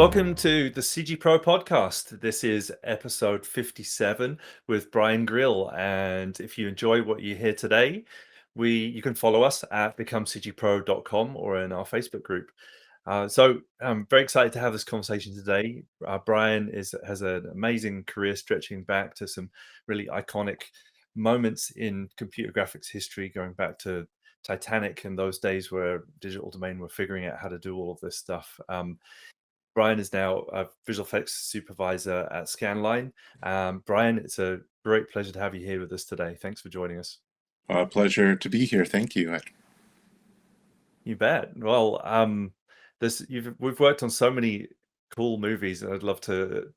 Welcome to the CG Pro podcast. This is episode 57 with Bryan Grill. And if you enjoy what you hear today, you can follow us at becomecgpro.com or in our Facebook group. So I'm very excited to have this conversation today. Bryan has an amazing career stretching back to some really iconic moments in computer graphics history, going back to Titanic and those days where Digital Domain were figuring out how to do all of this stuff. Bryan is now a Visual Effects Supervisor at Scanline. Bryan, it's a great pleasure to have you here with us today. Thanks for joining us. Pleasure to be here. Thank you. You bet. Well, we've worked on so many cool movies, and I'd love to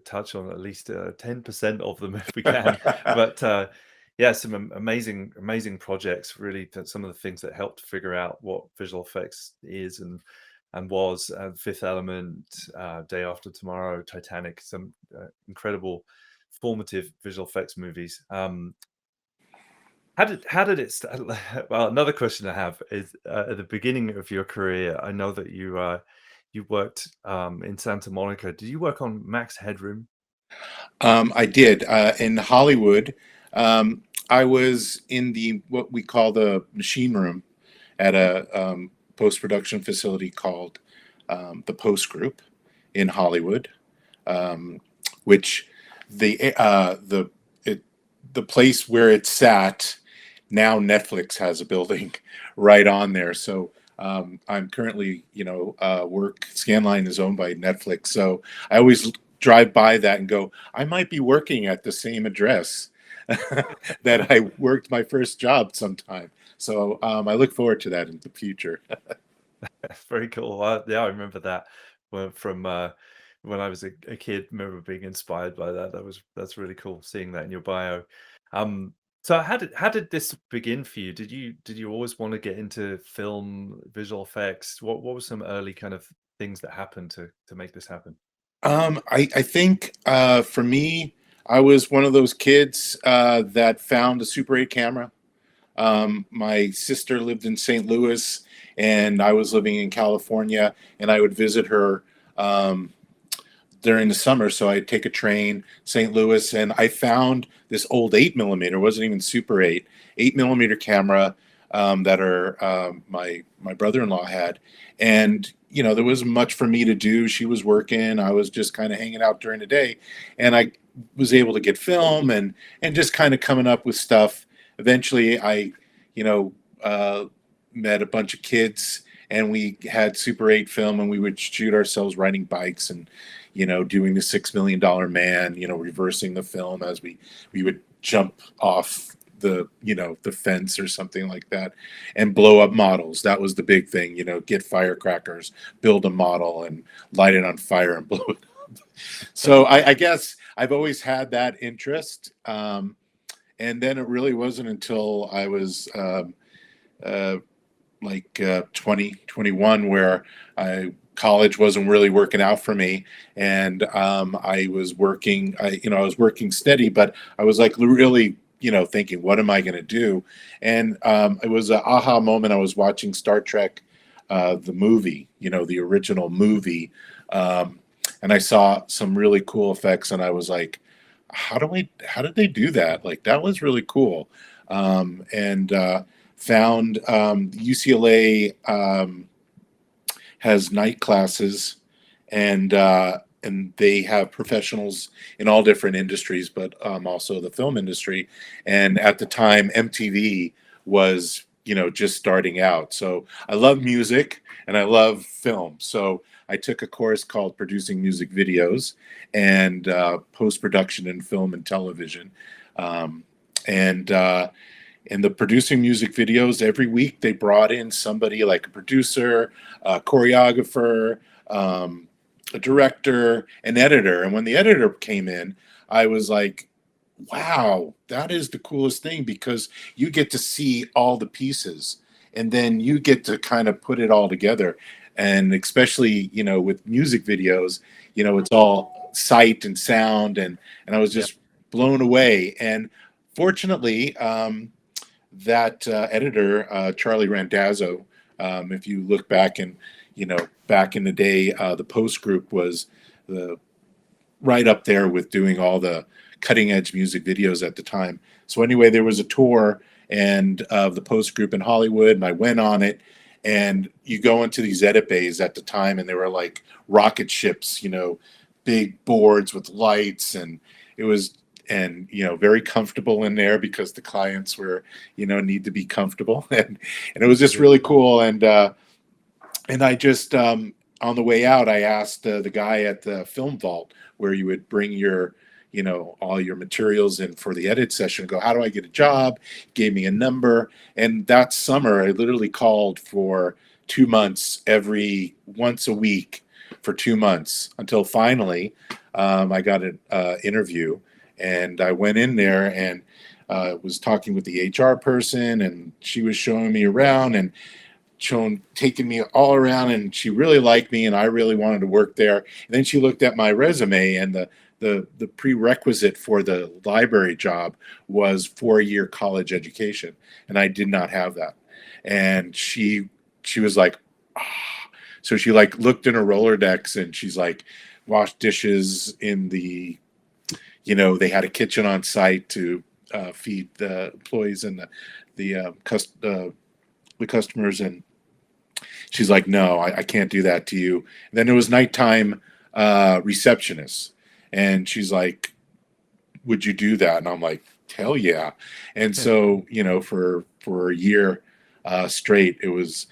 touch on at least 10% of them if we can. But yeah, some amazing projects. Really, some of the things that helped figure out what visual effects is and was Fifth Element, Day After Tomorrow, Titanic, some incredible formative visual effects movies. How did it start? Well, another question I have is at the beginning of your career, I know that you worked in Santa Monica. Did you work on Max Headroom? I did in Hollywood. I was in what we call the machine room at a post-production facility called the Post Group in Hollywood, which the place where it sat, now Netflix has a building right on there. So I'm currently, Scanline is owned by Netflix. So I always drive by that and go, I might be working at the same address that I worked my first job sometime. So I look forward to that in the future. Very cool. Yeah, I remember that from when I was a kid. Remember being inspired by that. That's really cool seeing that in your bio. So how did this begin for you? Did you always want to get into film, visual effects? What were some early kind of things that happened to make this happen? I think for me, I was one of those kids that found a Super 8 camera. My sister lived in St. Louis, and I was living in California, and I would visit her during the summer. So I'd take a train, St. Louis, and I found this old 8mm, wasn't even Super 8mm camera my brother-in-law had. And, there wasn't much for me to do. She was working. I was just kind of hanging out during the day. And I was able to get film and just kind of coming up with stuff. Eventually, I, met a bunch of kids, and we had Super 8 film, and we would shoot ourselves riding bikes and, doing the $6 Million Man, reversing the film as we would jump off the fence or something like that and blow up models. That was the big thing, get firecrackers, build a model and light it on fire and blow it up. So I guess I've always had that interest. And then it really wasn't until I was 21 where college wasn't really working out for me, and I was working. I was working steady, but I was like really thinking, what am I going to do? And it was an aha moment. I was watching Star Trek, the movie, the original movie, and I saw some really cool effects, and I was like, how did they do that? Like, that was really cool. And found UCLA has night classes, and they have professionals in all different industries, but also the film industry. And at the time, MTV was just starting out. So I love music and I love film. So I took a course called Producing Music Videos and Post-Production in Film and Television. And in the producing music videos, every week they brought in somebody like a producer, a choreographer, a director, an editor. And when the editor came in, I was like, wow, that is the coolest thing, because you get to see all the pieces and then you get to kind of put it all together. And especially, with music videos, it's all sight and sound. And I was just blown away. And fortunately, that editor, Charlie Randazzo, if you look back back in the day, the Post Group was the right up there with doing all the cutting edge music videos at the time. So anyway, there was a tour and of the Post Group in Hollywood, and I went on it. And you go into these edit bays at the time, and they were like rocket ships, big boards with lights, and it was very comfortable in there because the clients were need to be comfortable, and it was just really cool. And I just on the way out, I asked the guy at the film vault where you would bring your all your materials in for the edit session, go, how do I get a job? Gave me a number. And that summer I literally called for 2 months, once a week for 2 months, until finally I got an interview. And I went in there and was talking with the HR person, and she was showing me around and taking me all around, and she really liked me, and I really wanted to work there. And then she looked at my resume, and the prerequisite for the library job was 4-year college education, and I did not have that. And she was like, ah. So she like looked in her Rolodex, and she's like, washed dishes in the, they had a kitchen on site to feed the employees and the customers, and she's like, no, I can't do that to you. And then it was nighttime receptionist. And she's like, would you do that? And I'm like, hell yeah. And so, for a year straight, it was,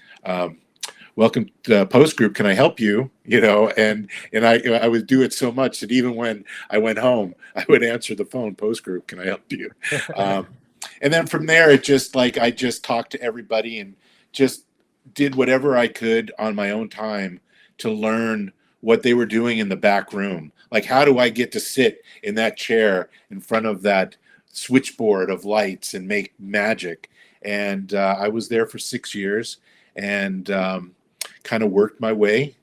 welcome to Post Group. Can I help you? And I would do it so much that even when I went home, I would answer the phone, Post Group, can I help you? And then from there, it just like, I just talked to everybody and just did whatever I could on my own time to learn what they were doing in the back room. Like, how do I get to sit in that chair in front of that switchboard of lights and make magic? And I was there for 6 years, and kind of worked my way.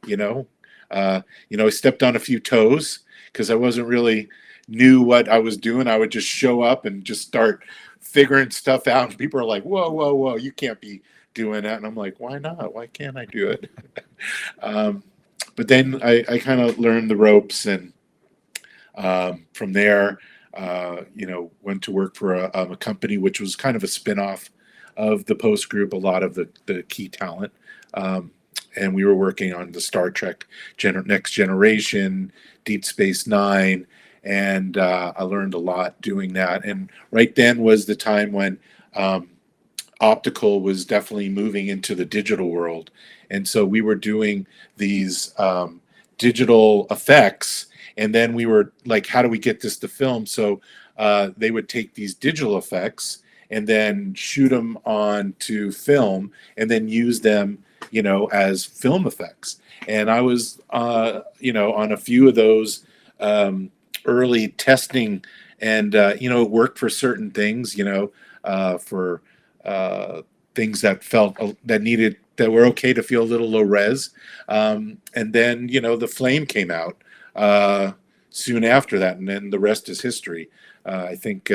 I stepped on a few toes because I wasn't really knew what I was doing. I would just show up and just start figuring stuff out, and people are like, "Whoa, whoa, whoa! You can't be doing that." And I'm like, "Why not? Why can't I do it?" But then I kind of learned the ropes, and from there, went to work for a company which was kind of a spinoff of the Post Group, a lot of the key talent. And we were working on the Star Trek Next Generation, Deep Space Nine, and I learned a lot doing that. And right then was the time when optical was definitely moving into the digital world. And so we were doing these digital effects, and then we were like, how do we get this to film? So they would take these digital effects and then shoot them onto film and then use them, as film effects. And I was, on a few of those early testing, and, it worked for certain things, for things that that were okay to feel a little low res. And then, the Flame came out soon after that, and then the rest is history. I think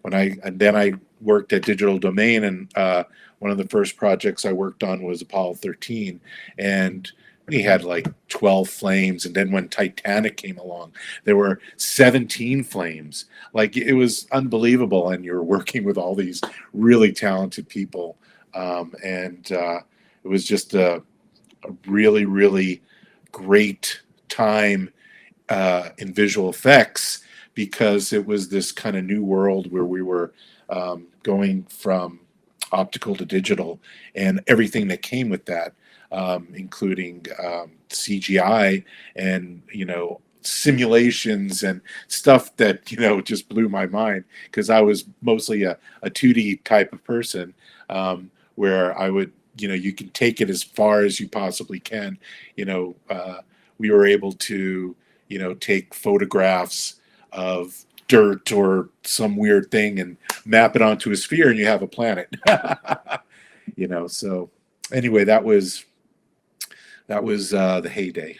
when I worked at Digital Domain, and one of the first projects I worked on was Apollo 13, and we had like 12 flames. And then when Titanic came along, there were 17 flames. Like, it was unbelievable, and you're working with all these really talented people, and it was just a really, really great time in visual effects, because it was this kind of new world where we were going from optical to digital, and everything that came with that, including CGI and simulations and stuff that just blew my mind, because I was mostly a 2D type of person, where I would you can take it as far as you possibly can. We were able to take photographs of dirt or some weird thing and map it onto a sphere, and you have a planet. So anyway, that was the heyday.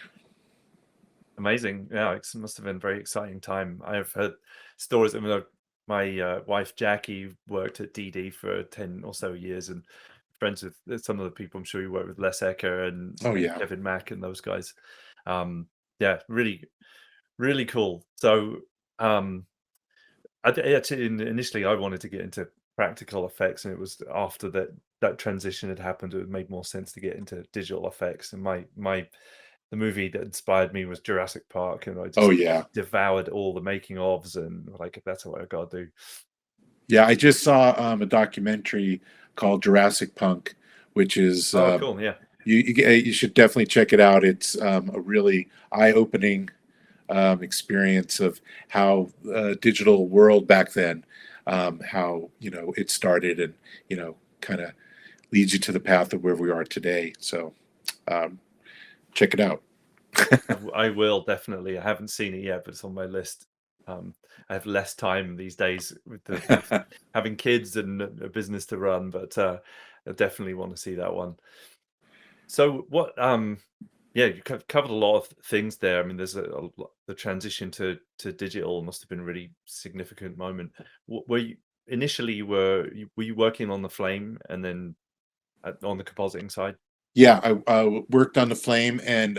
Amazing. Yeah, it must have been a very exciting time. I've heard stories. I mean, my wife Jackie worked at DD for 10 or so years, and friends with some of the people I'm sure you work with, Les Ecker Oh and yeah. Kevin Mack and those guys. Yeah, really, really cool. So, um, actually, initially, I wanted to get into practical effects, and it was after that transition had happened, it made more sense to get into digital effects. And the movie that inspired me was Jurassic Park, and I Oh just yeah. devoured all the making ofs, and like that's what I got to do. Yeah, I just saw a documentary called Jurassic Punk, which is Oh, cool. Yeah. you should definitely check it out. It's a really eye-opening experience of how digital world back then, how it started, and kind of leads you to the path of where we are today. So um, check it out. I will definitely. I haven't seen it yet, but it's on my list. I have less time these days with having kids and a business to run, but I definitely want to see that one. So what? Yeah, you covered a lot of things there. I mean, there's the transition to digital must have been a really significant moment. Were you initially were you working on the flame and then on the compositing side? Yeah, I worked on the Flame, and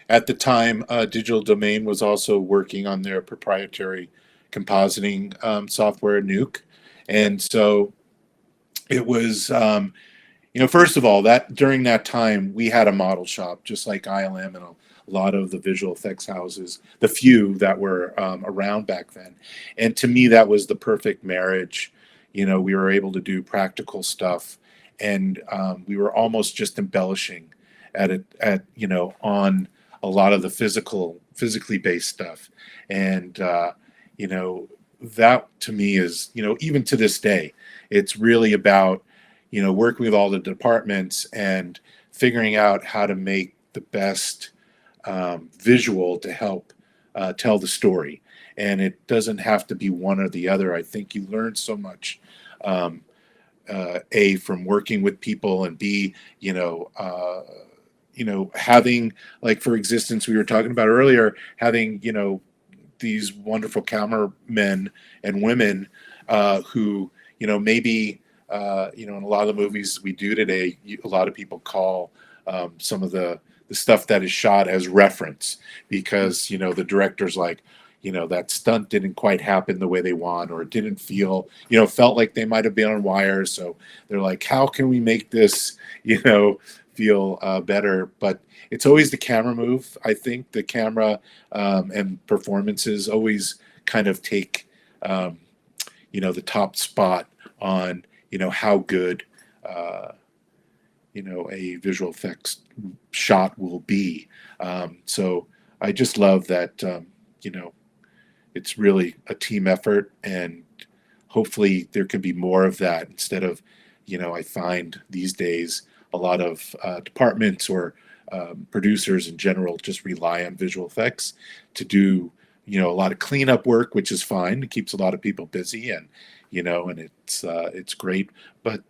at the time, Digital Domain was also working on their proprietary compositing software, Nuke, Yeah. and so it was. First of all, that during that time we had a model shop, just like ILM and a lot of the visual effects houses, the few that were around back then. And to me, that was the perfect marriage. We were able to do practical stuff, and we were almost just embellishing at it on a lot of the physically based stuff. And that to me is even to this day, it's really about working with all the departments and figuring out how to make the best visual to help tell the story. And it doesn't have to be one or the other. I think you learn so much, um, A, from working with people, and B, having, like, for existence, we were talking about earlier, having, these wonderful cameramen and women who, maybe in a lot of the movies we do today, a lot of people call some of the stuff that is shot as reference, because the director's like, that stunt didn't quite happen the way they want, or it didn't feel, felt like they might have been on wires. So they're like, how can we make this, feel better? But it's always the camera move. I think the camera and performances always kind of take, the top spot on how good a visual effects shot will be. So I just love that it's really a team effort, and hopefully there can be more of that, instead of I find these days a lot of departments or producers in general just rely on visual effects to do a lot of cleanup work, which is fine. It keeps a lot of people busy, and and it's great. But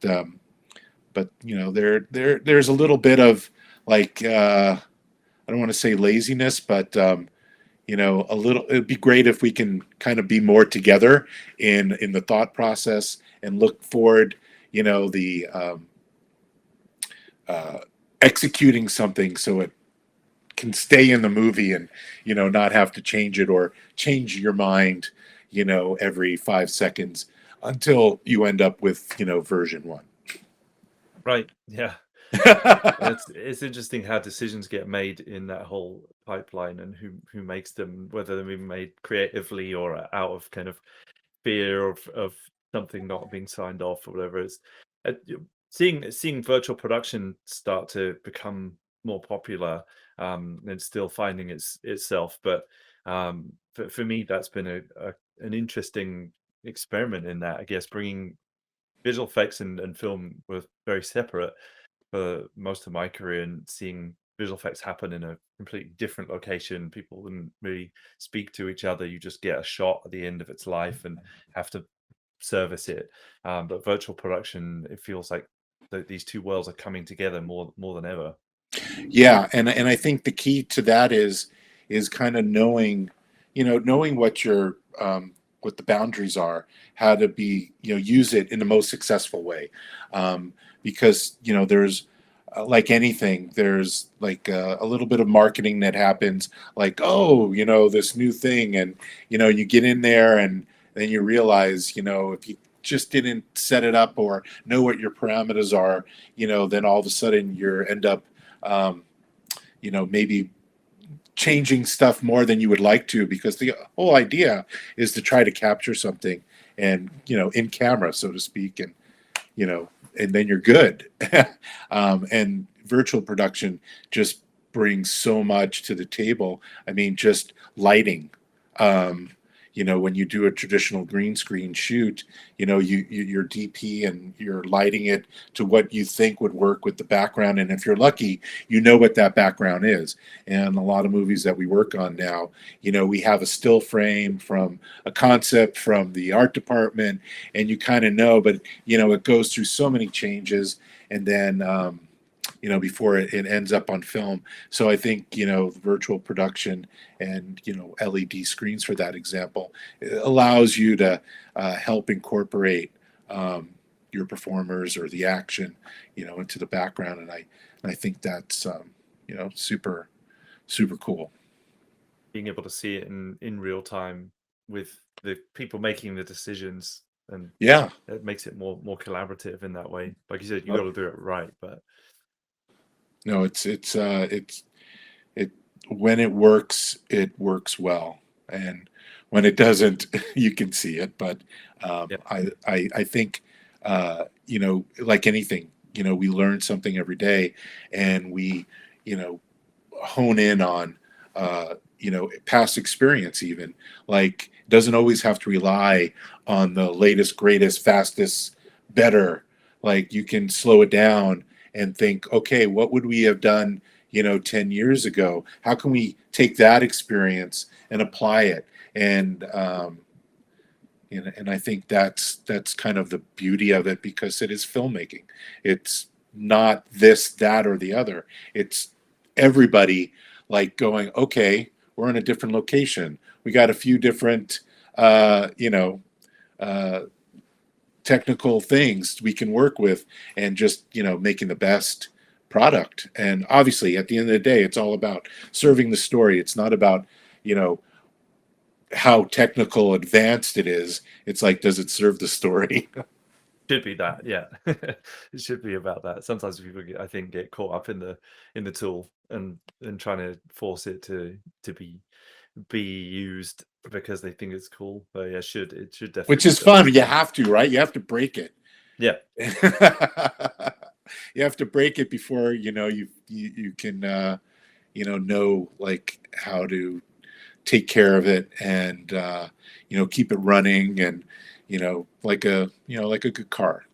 there's a little bit of, like, I don't want to say laziness, but a little. It'd be great if we can kind of be more together in the thought process and look forward. The executing something so it can stay in the movie, and not have to change it or change your mind every 5 seconds until you end up with version one. Right. Yeah. It's interesting how decisions get made in that whole pipeline, and who makes them, whether they're being made creatively or out of kind of fear of something not being signed off or whatever. It's seeing virtual production start to become more popular, and still finding itself. But for me, that's been an interesting experiment in that, I guess, bringing visual effects and film were very separate for most of my career, and seeing visual effects happen in a completely different location. People wouldn't really speak to each other. You just get a shot at the end of its life and have to service it. But virtual production, it feels like these two worlds are coming together more than ever. Yeah, and I think the key to that is kind of knowing what your what the boundaries are, how to be, use it in the most successful way. Because, there's like anything, there's like a little bit of marketing that happens, like, oh, this new thing. And, you get in there and then you realize, if you just didn't set it up or know what your parameters are, then all of a sudden you end up, maybe changing stuff more than you would like to, because the whole idea is to try to capture something and, in camera, so to speak, and, and then you're good. And virtual production just brings so much to the table. I mean, just lighting, when you do a traditional green screen shoot, your DP and you're lighting it to what you think would work with the background. And if you're lucky, what that background is. And a lot of movies that we work on now, we have a still frame from a concept from the art department, and you kind of know, but, it goes through so many changes. And then, before it ends up on film. So I think, virtual production and, LED screens, for that example, it allows you to help incorporate your performers or the action, into the background. And I think that's, super, super cool. Being able to see it in real time with the people making the decisions, and yeah, it makes it more collaborative in that way. Like you said, you got to do it right, but no, it's when it works well, and when it doesn't, you can see it. But I think like anything, we learn something every day, and we hone in on past experience. Even, like, doesn't always have to rely on the latest, greatest, fastest, better. Like, you can slow it down and think, okay, what would we have done 10 years ago? How can we take that experience and apply it? And and I think that's kind of the beauty of it, because it is filmmaking. It's not this, that, or the other. It's everybody, like, going, okay, we're in a different location. We got a few different, technical things we can work with, and just, making the best product. And obviously, at the end of the day, it's all about serving the story. It's not about, how technical advanced it is. It's like, does it serve the story? should be that, yeah. It should be about that. Sometimes people, I think, get caught up in the tool and trying to force it to be used because they think it's cool. But yeah, it should definitely, Which is fun. You have to, right? You have to break it. Yeah. You have to break it before you can know, like, how to take care of it, and keep it running, and like a good car.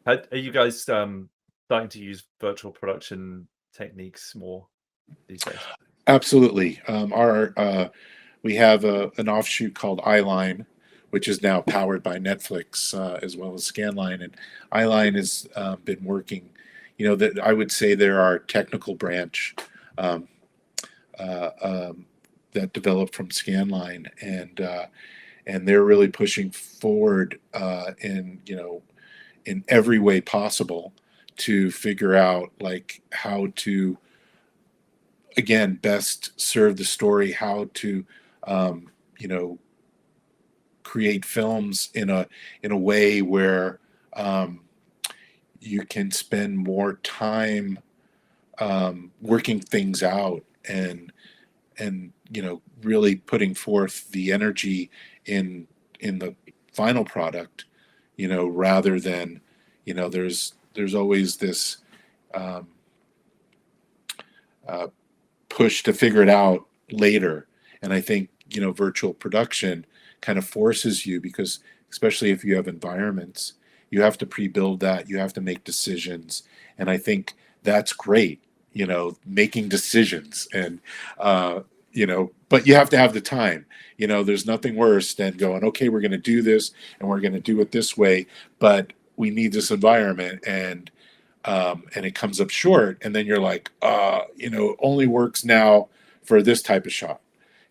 Are you guys starting to use virtual production techniques more these days? Absolutely. We have an offshoot called Eyeline, which is now powered by Netflix, as well as Scanline. And Eyeline has been working. That I would say they're our technical branch that developed from Scanline, and they're really pushing forward in every way possible to figure out, like, how to, again, best serve the story, how to create films in a way where you can spend more time working things out, and really putting forth the energy in the final product, rather than, there's always this push to figure it out later. And I think, virtual production kind of forces you, because especially if you have environments, you have to pre-build that, you have to make decisions. And I think that's great, making decisions, and but you have to have the time. There's nothing worse than going, okay, we're going to do this, and we're going to do it this way, but we need this environment, and it comes up short, and then you're like, only works now for this type of shot,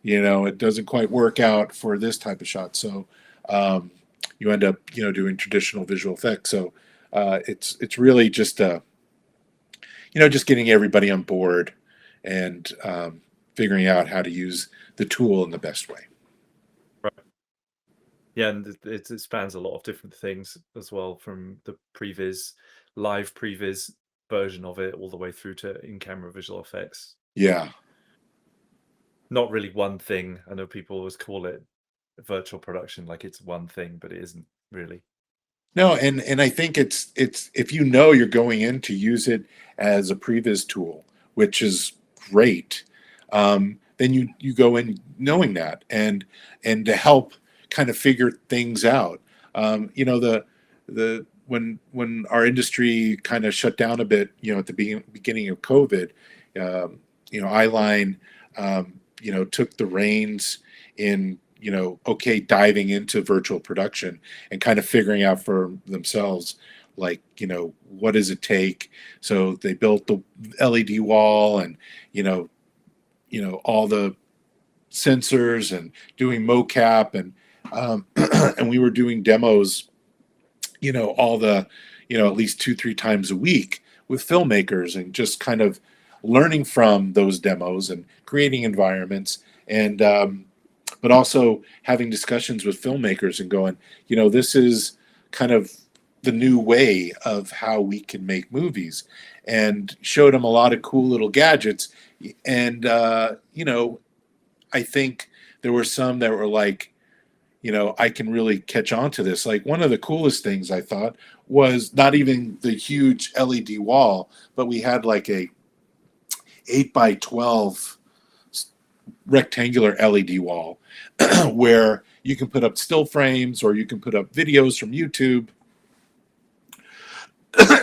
it doesn't quite work out for this type of shot. So you end up, doing traditional visual effects. So it's really just just getting everybody on board and figuring out how to use the tool in the best way. Right. Yeah, and it spans a lot of different things as well, from the previs, live previs version of it, all the way through to in-camera visual effects. Yeah. Not really one thing. I know people always call it virtual production, like it's one thing, but it isn't really. No, and I think it's if you're going in to use it as a previs tool, which is great, then you go in knowing that and to help kind of figure things out. The when our industry kind of shut down a bit, at the beginning of COVID, Eyeline, took the reins in diving into virtual production and kind of figuring out for themselves, like, what does it take? So they built the LED wall and, all the sensors and doing mocap and, and we were doing demos, all the, at least 2-3 times a week with filmmakers and just kind of learning from those demos and creating environments and, but also having discussions with filmmakers and going, this is kind of the new way of how we can make movies, and showed them a lot of cool little gadgets. And, I think there were some that were like, I can really catch on to this. Like, one of the coolest things I thought was not even the huge LED wall, but we had like a 8x12 rectangular LED wall where you can put up still frames or you can put up videos from YouTube.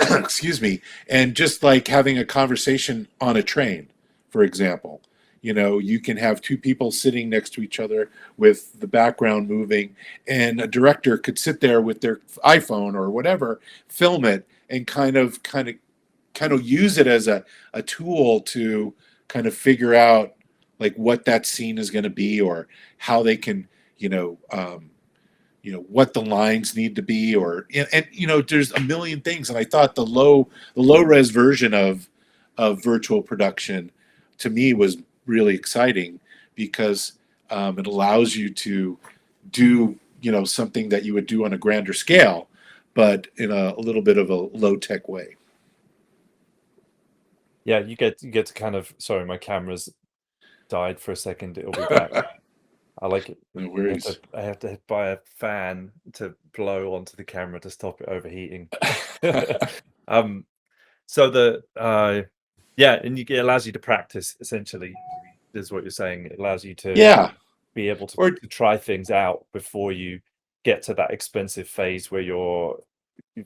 Excuse me. And just like having a conversation on a train, for example, you can have two people sitting next to each other with the background moving, and a director could sit there with their iPhone or whatever, film it, and kind of use it as a tool to kind of figure out like what that scene is going to be, or how they can, what the lines need to be, or and there's a million things. And I thought the low res version of virtual production to me was really exciting, because it allows you to do something that you would do on a grander scale, but in a little bit of a low tech way. Yeah, you get to kind of, sorry, my camera's died for a second. It'll be back. I like it. No worries. I have to buy a fan to blow onto the camera to stop it overheating. So and it allows you to practice, essentially, is what you're saying. It allows you to be able to try things out before you get to that expensive phase where you're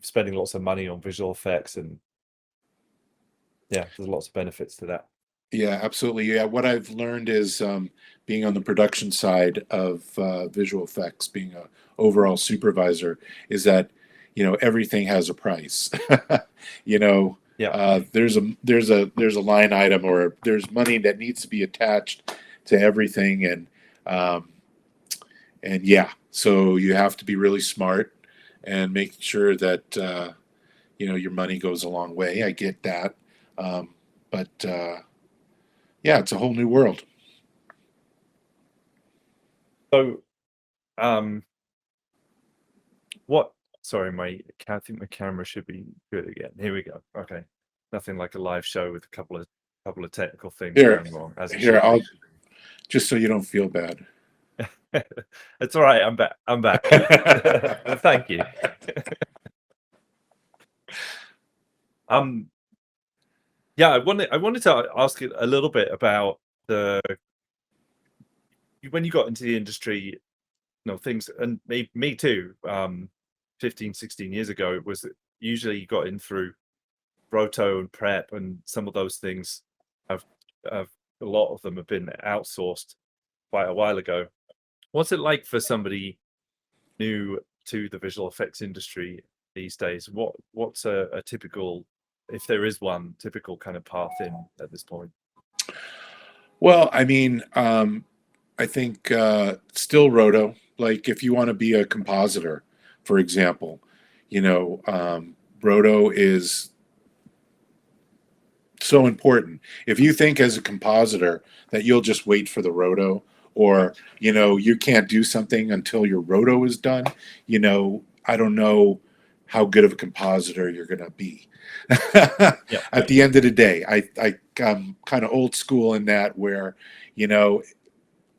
spending lots of money on visual effects. And yeah, there's lots of benefits to that. Yeah, absolutely. Yeah, what I've learned is being on the production side of visual effects, being a overall supervisor, is that everything has a price. There's a line item, or there's money that needs to be attached to everything, and yeah, so you have to be really smart and make sure that your money goes a long way. I get that, but yeah, it's a whole new world. So, sorry, I think my camera should be good again. Here we go. Okay, nothing like a live show with a couple of technical things going wrong. I'll just so you don't feel bad. It's all right. I'm back. Thank you. Yeah, I wanted to ask you a little bit about when you got into the industry, things, and me too, 15, 16 years ago, it was usually you got in through roto and prep, and some of those things have a lot of them have been outsourced quite a while ago. What's it like for somebody new to the visual effects industry these days? What's a typical, if there is one, typical kind of path in at this point? Well, I mean, I think still roto. Like if you want to be a compositor, for example, roto is so important. If you think as a compositor that you'll just wait for the roto, or you can't do something until your roto is done, I don't know how good of a compositor you're going to be. Yeah. At the end of the day, I'm kind of old school in that, where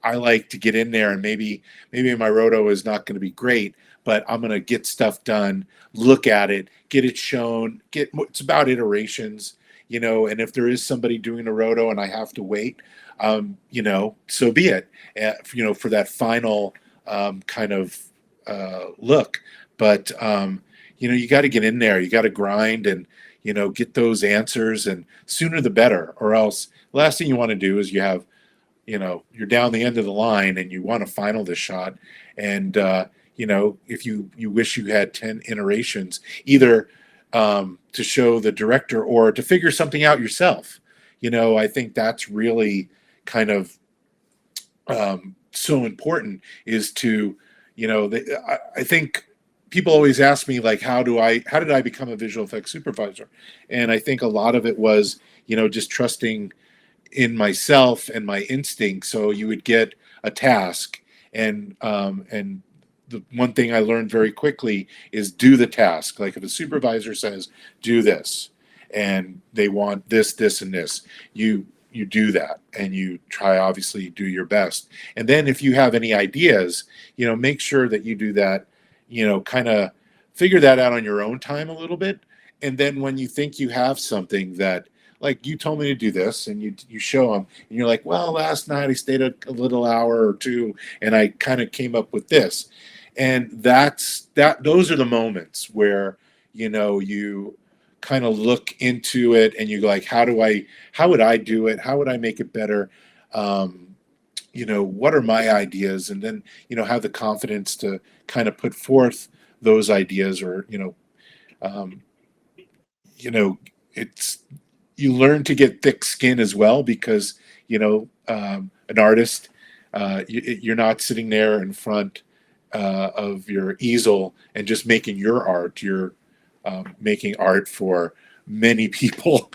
I like to get in there, and maybe my roto is not going to be great, but I'm going to get stuff done, look at it, get it shown, it's about iterations, and if there is somebody doing a roto and I have to wait, so be it, for that final kind of look. But, you got to get in there, you got to grind and, get those answers, and sooner the better, or else the last thing you want to do is you're down the end of the line and you want to final this shot. And, if you wish you had 10 iterations, either to show the director or to figure something out yourself, I think that's really kind of so important, is to, I think people always ask me, like, how did I become a visual effects supervisor? And I think a lot of it was, just trusting in myself and my instinct. So you would get a task, and the one thing I learned very quickly is do the task. Like if a supervisor says, do this, and they want this, this, and this, you do that, and you try, obviously, do your best. And then if you have any ideas, make sure that you do that, kind of figure that out on your own time a little bit. And then when you think you have something that, like, you told me to do this, and you show them, and you're like, well, last night I stayed a little hour or two, and I kind of came up with this. And those are the moments where, you kind of look into it, and you go like, how would I do it? How would I make it better? What are my ideas? And then, have the confidence to kind of put forth those ideas, or, it's, you learn to get thick skin as well, because an artist, you're not sitting there in front of your easel and just making your art. You're making art for many people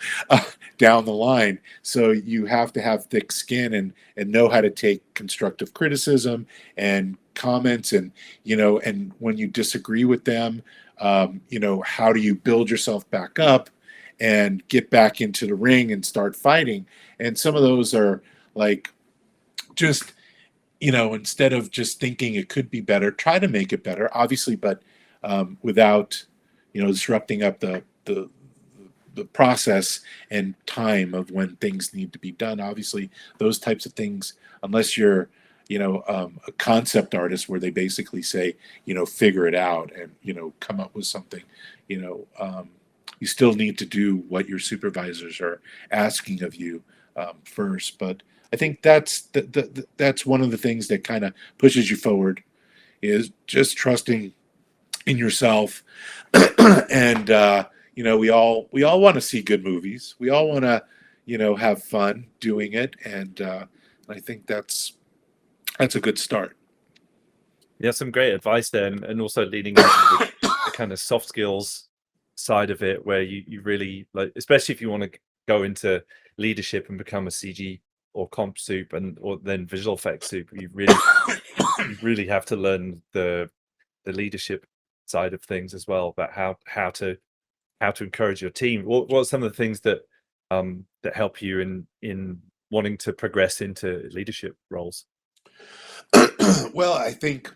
down the line, so you have to have thick skin, and know how to take constructive criticism and comments, and and when you disagree with them, how do you build yourself back up and get back into the ring and start fighting. And some of those are like, just, instead of just thinking it could be better, try to make it better, obviously, but without, disrupting up the process and time of when things need to be done. Obviously, those types of things, unless you're, a concept artist where they basically say, figure it out and, come up with something, you still need to do what your supervisors are asking of you first. But I think that's one of the things that kind of pushes you forward, is just trusting in yourself. And we all want to see good movies. We all want to have fun doing it, and I think that's a good start. Yeah, some great advice there, and also leading into the kind of soft skills side of it, where you really, like, especially if you want to go into leadership and become a CG or comp soup, or then visual effects soup, you really have to learn the leadership side of things as well, about how to encourage your team. What are some of the things that help you in wanting to progress into leadership roles? Well, I think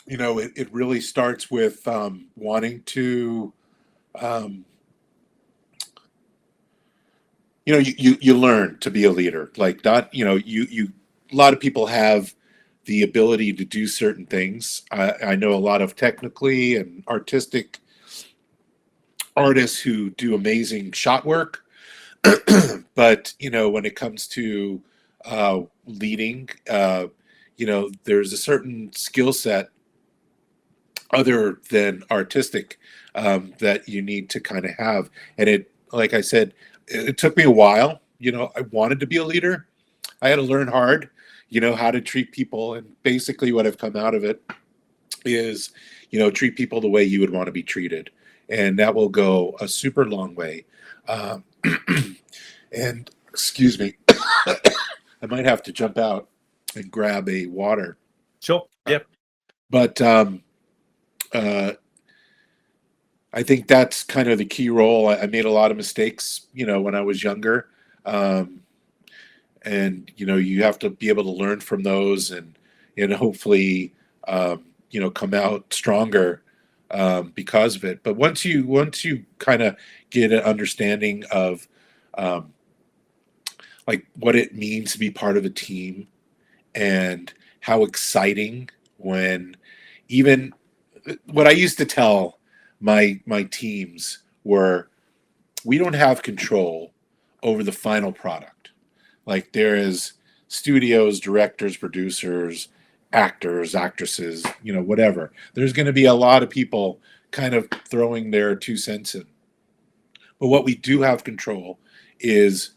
it really starts with wanting to you learn to be a leader. Like, not, a lot of people have the ability to do certain things. I know a lot of technically and artistic artists who do amazing shot work, but when it comes to leading, there's a certain skill set other than artistic that you need to kind of have. And it, like I said, it took me a while. I wanted to be a leader. I had to learn hard. you know, how to treat people. And basically what I've come out of it is, you know, treat people the way you would want to be treated. And that will go a super long way. Um, and excuse me, I might have to jump out and grab a water. Sure. Yep. But uh, I think that's kind of the key role. I made a lot of mistakes, you know, when I was younger. Um, and, you know, you have to be able to learn from those and hopefully, you know, come out stronger because of it. But once you kind of get an understanding of um, like what it means to be part of a team and how exciting when even what I used to tell my teams were, we don't have control over the final product. Like there is studios, directors, producers, actors, actresses, you know, whatever. There's going to be a lot of people kind of throwing their 2 cents in. But what we do have control is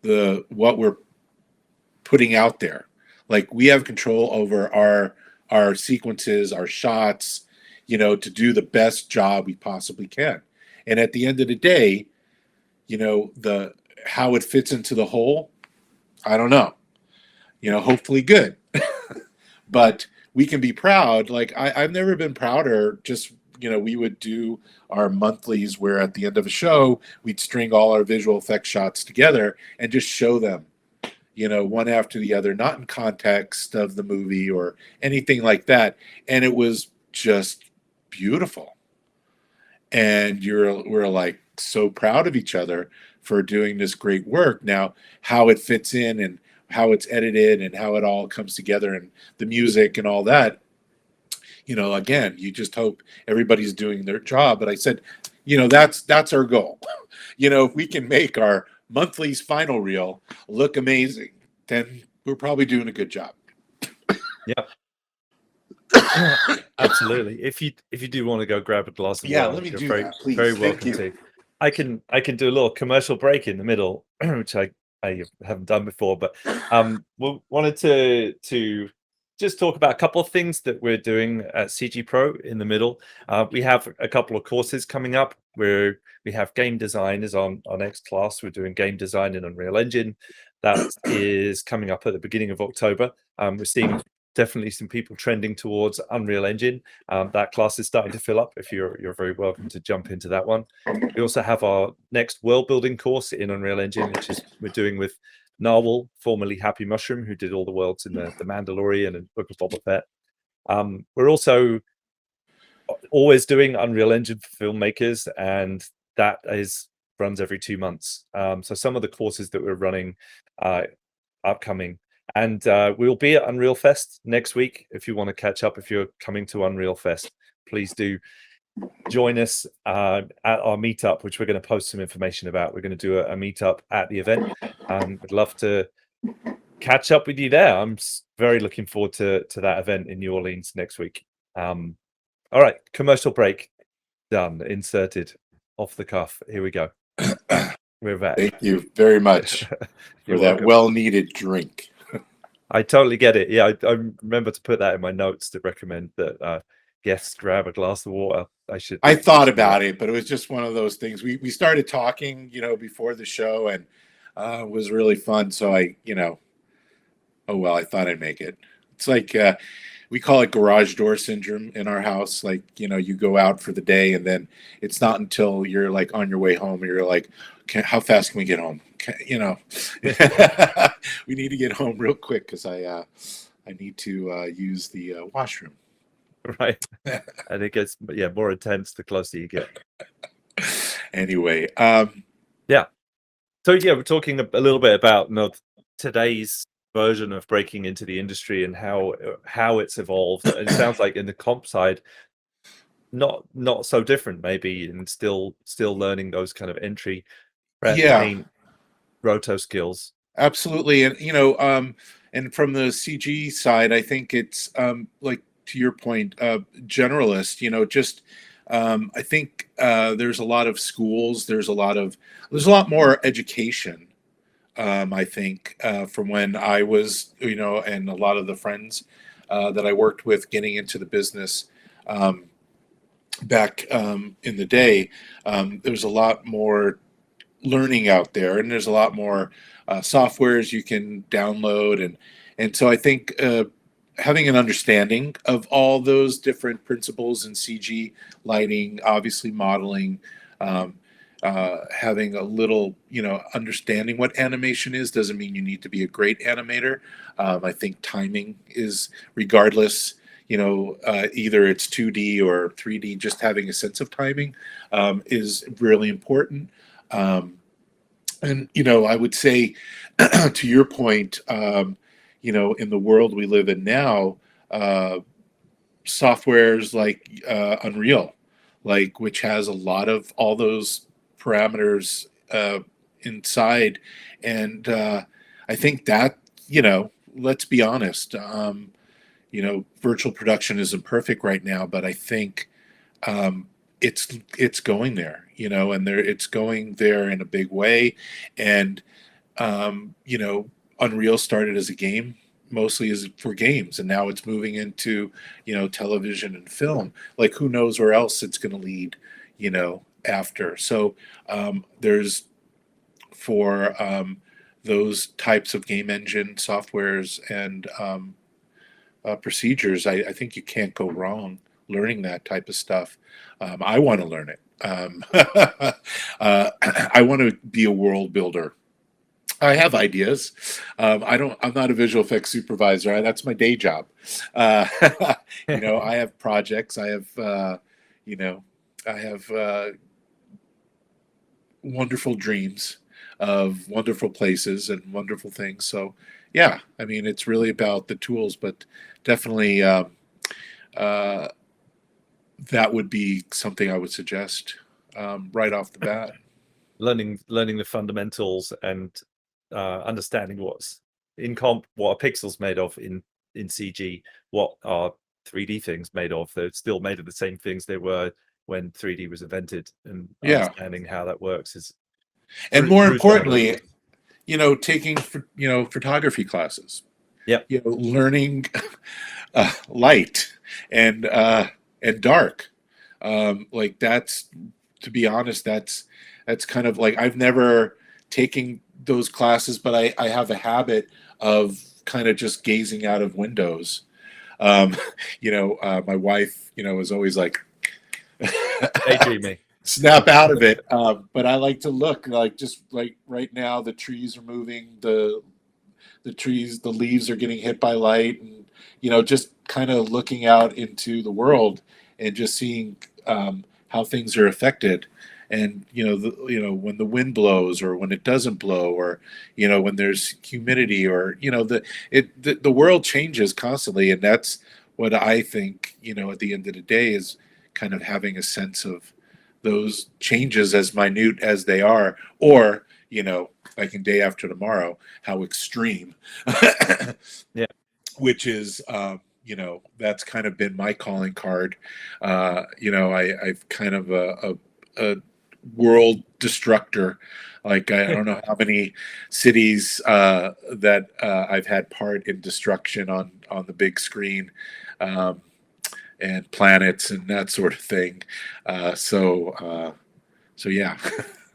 what we're putting out there. Like we have control over our sequences, our shots, you know, to do the best job we possibly can. And at the end of the day, you know, how it fits into the whole, I don't know. You know, hopefully good. But we can be proud. Like I've never been prouder. Just, you know, we would do our monthlies where at the end of a show, we'd string all our visual effects shots together and just show them, you know, one after the other, not in context of the movie or anything like that. And it was just beautiful. And we're like so proud of each other for doing this great work. Now, how it fits in and how it's edited and how it all comes together and the music and all that, you know, again, you just hope everybody's doing their job. But I said, you know, that's our goal. You know, if we can make our monthly's final reel look amazing, then we're probably doing a good job. Yeah. Absolutely. If you do want to go grab a glass of water, let me you're do very, that, please. very Thank welcome you. to. I can do a little commercial break in the middle, which I haven't done before, but we wanted to just talk about a couple of things that we're doing at CG Pro in the middle. We have a couple of courses coming up where we have game design is on our next class. We're doing game design in Unreal Engine. That is coming up at the beginning of October. We're seeing definitely some people trending towards Unreal Engine. That class is starting to fill up. If you're very welcome to jump into that one. We also have our next world building course in Unreal Engine, which is we're doing with Narwhal, formerly Happy Mushroom, who did all the worlds in the Mandalorian and Book of Boba Fett. We're also always doing Unreal Engine for filmmakers, and that runs every 2 months. So some of the courses that we're running upcoming. And we'll be at Unreal Fest next week. If you want to catch up, if you're coming to Unreal Fest, please do join us at our meetup, which we're going to post some information about. We're going to do a meetup at the event. I'd love to catch up with you there. I'm very looking forward to that event in New Orleans next week. All right, commercial break done, inserted, off the cuff. Here we go. We're back. Thank you very much for that well-needed drink. I totally get it. Yeah, I remember to put that in my notes to recommend that guests grab a glass of water. I thought about it, but it was just one of those things. We started talking, you know, before the show, and it was really fun. So I thought I'd make it. It's like we call it garage door syndrome in our house. Like, you know, you go out for the day, and then it's not until you're like on your way home, and you're like, how fast can we get home? You know, we need to get home real quick because I need to use the washroom. Right. And it gets more intense the closer you get. Anyway, yeah. So we're talking a little bit about today's version of breaking into the industry and how it's evolved. And it sounds like in the comp side, not so different maybe, and still learning those kind of entry paint roto skills. Absolutely. And you know, and from the CG side, I think it's like to your point, generalist, you know, just I think there's a lot of schools, there's a lot more education I think, from when I was, and a lot of the friends that I worked with getting into the business um, back in the day. There's a lot more learning out there, and there's a lot more softwares you can download, and so I think having an understanding of all those different principles in CG, lighting, obviously modeling, um, having a little, understanding what animation is doesn't mean you need to be a great animator. I think timing is, regardless, either it's 2D or 3D, just having a sense of timing is really important. And I would say, to your point, in the world we live in now, uh, softwares like Unreal, which has a lot of all those parameters inside, and I think that, let's be honest, virtual production isn't perfect right now, but I think um, it's going there, and it's going there in a big way. And Unreal started as a game, mostly as for games, and now it's moving into television and film. Like, who knows where else it's going to lead, after. So there's for those types of game engine softwares and procedures, I think you can't go wrong learning that type of stuff. I want to learn it. I want to be a world builder. I have ideas. I'm not a visual effects supervisor. That's my day job. Uh, I have projects. I have wonderful dreams of wonderful places and wonderful things. So, yeah, I mean, it's really about the tools, but definitely uh, that would be something I would suggest right off the bat. learning the fundamentals and understanding what's in comp, what are pixels made of in CG, what are 3D things made of. They're still made of the same things they were when 3D was invented, and Yeah, understanding how that works is and more proves what I do. importantly, taking photography classes. Yeah, Learning light and dark. Like, that's, to be honest, that's kind of like, I've never taken those classes, but I have a habit of kind of just gazing out of windows. My wife, is always like, daydreaming. snap out of it. But I like to look, like, just like right now, the trees are moving, the leaves are getting hit by light, and just kind of looking out into the world and just seeing how things are affected. And when the wind blows or when it doesn't blow, or when there's humidity, or the world changes constantly. And that's what I think, at the end of the day, is kind of having a sense of those changes, as minute as they are, or like in Day After Tomorrow, how extreme. Yeah, Which is that's kind of been my calling card. I've kind of a world destructor. Like, I don't know how many cities that I've had part in destruction on the big screen, um, and planets and that sort of thing. So yeah.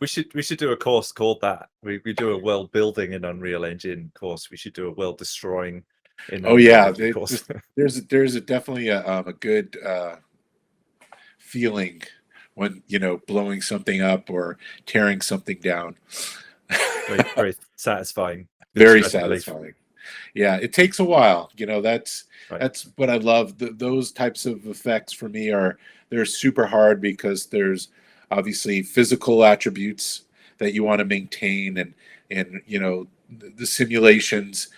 we should do a course called that. We do a world building in Unreal Engine course. We should do a world destroying in Oh Unreal yeah, Engine course. there's definitely a good feeling when blowing something up or tearing something down. Very, very satisfying. Good Very stress relief. satisfying. Yeah, it takes a while. That's Right. that's what I love. Those types of effects for me they're super hard, because there's obviously physical attributes that you want to maintain, and the simulations.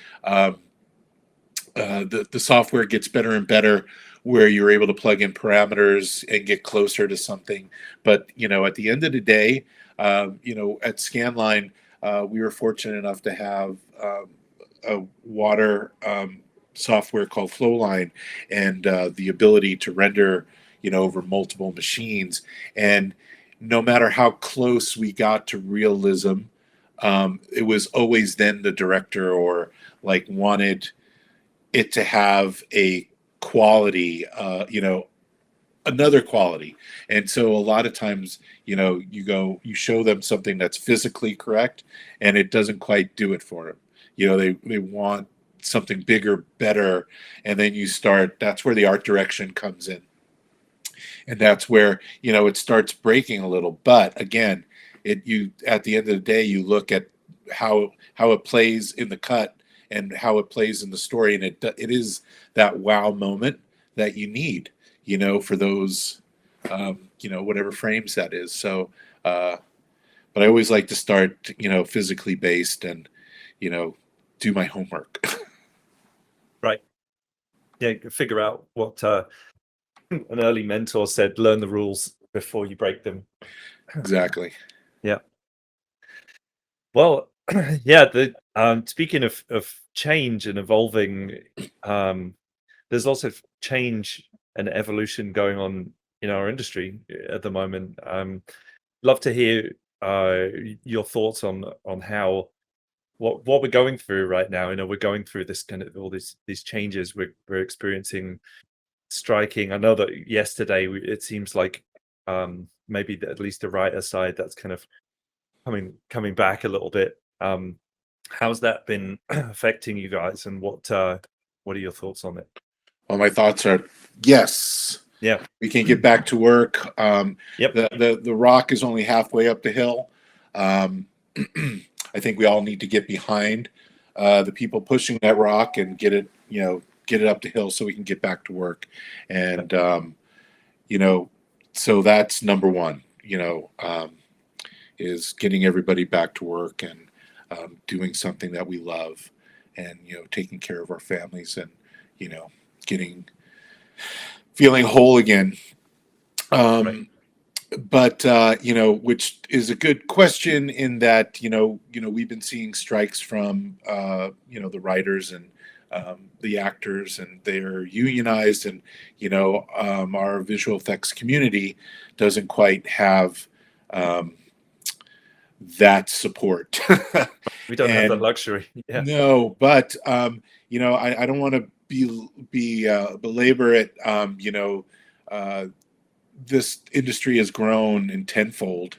The software gets better and better, where you're able to plug in parameters and get closer to something. But at the end of the day, at Scanline, we were fortunate enough to have a water software called Flowline, and the ability to render over multiple machines. And no matter how close we got to realism, it was always then the director or like wanted it to have a quality, another quality. And so a lot of times, you show them something that's physically correct and it doesn't quite do it for them. They want something bigger, better. And then that's where the art direction comes in. And that's where, it starts breaking a little. But again, at the end of the day, you look at how it plays in the cut and how it plays in the story. And it is that wow moment that you need, for those, whatever frames that is. So, but I always like to start, physically based and, do my homework. Right. Yeah, figure out what an early mentor said, learn the rules before you break them. Exactly. Yeah. Well, yeah, speaking of change and evolving, there's also change and evolution going on in our industry at the moment. Love to hear your thoughts on how what we're going through right now. We're going through this kind of all these changes. We're experiencing striking. I know that yesterday it seems like maybe at least the writer side that's kind of coming back a little bit. How's that been affecting you guys, and what are your thoughts on it? Well, my thoughts are yes. Yeah. We can get back to work. Yep. The rock is only halfway up the hill. I think we all need to get behind the people pushing that rock and get it up the hill so we can get back to work. And so that's number one. Is getting everybody back to work and doing something that we love, and taking care of our families and feeling whole again. Right. But which is a good question in that we've been seeing strikes from the writers and the actors, and they're unionized, and our visual effects community doesn't quite have that support. We don't have that luxury. Yeah. No, but I don't want to belabor it. This industry has grown in tenfold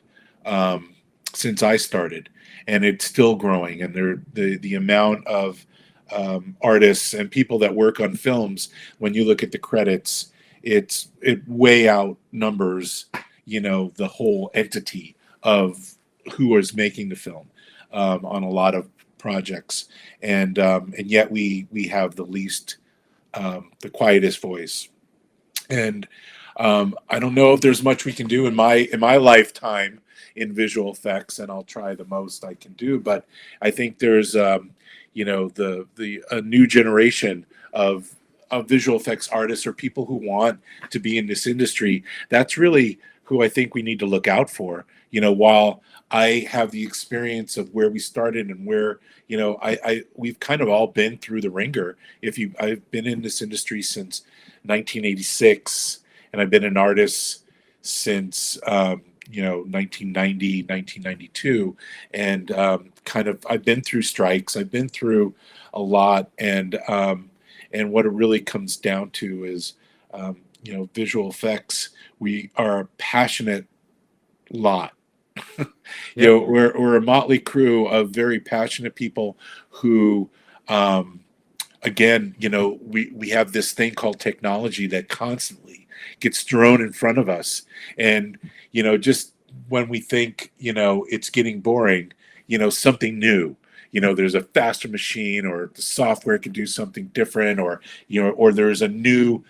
since I started, and it's still growing. And the amount of artists and people that work on films, when you look at the credits, it way outnumbers the whole entity of who is making the film on a lot of projects, and yet we have the least, the quietest voice. And I don't know if there's much we can do in my lifetime in visual effects, and I'll try the most I can do. But I think there's a new generation of visual effects artists or people who want to be in this industry. That's really who I think we need to look out for. While I have the experience of where we started and where we've kind of all been through the ringer. I've been in this industry since 1986, and I've been an artist since 1990, 1992, and I've been through strikes. I've been through a lot, and what it really comes down to is visual effects. We are a passionate lot. Yeah. We're a motley crew of very passionate people who, again, we have this thing called technology that constantly gets thrown in front of us, and just when we think it's getting boring, something new. There's a faster machine, or the software can do something different, or or there's a new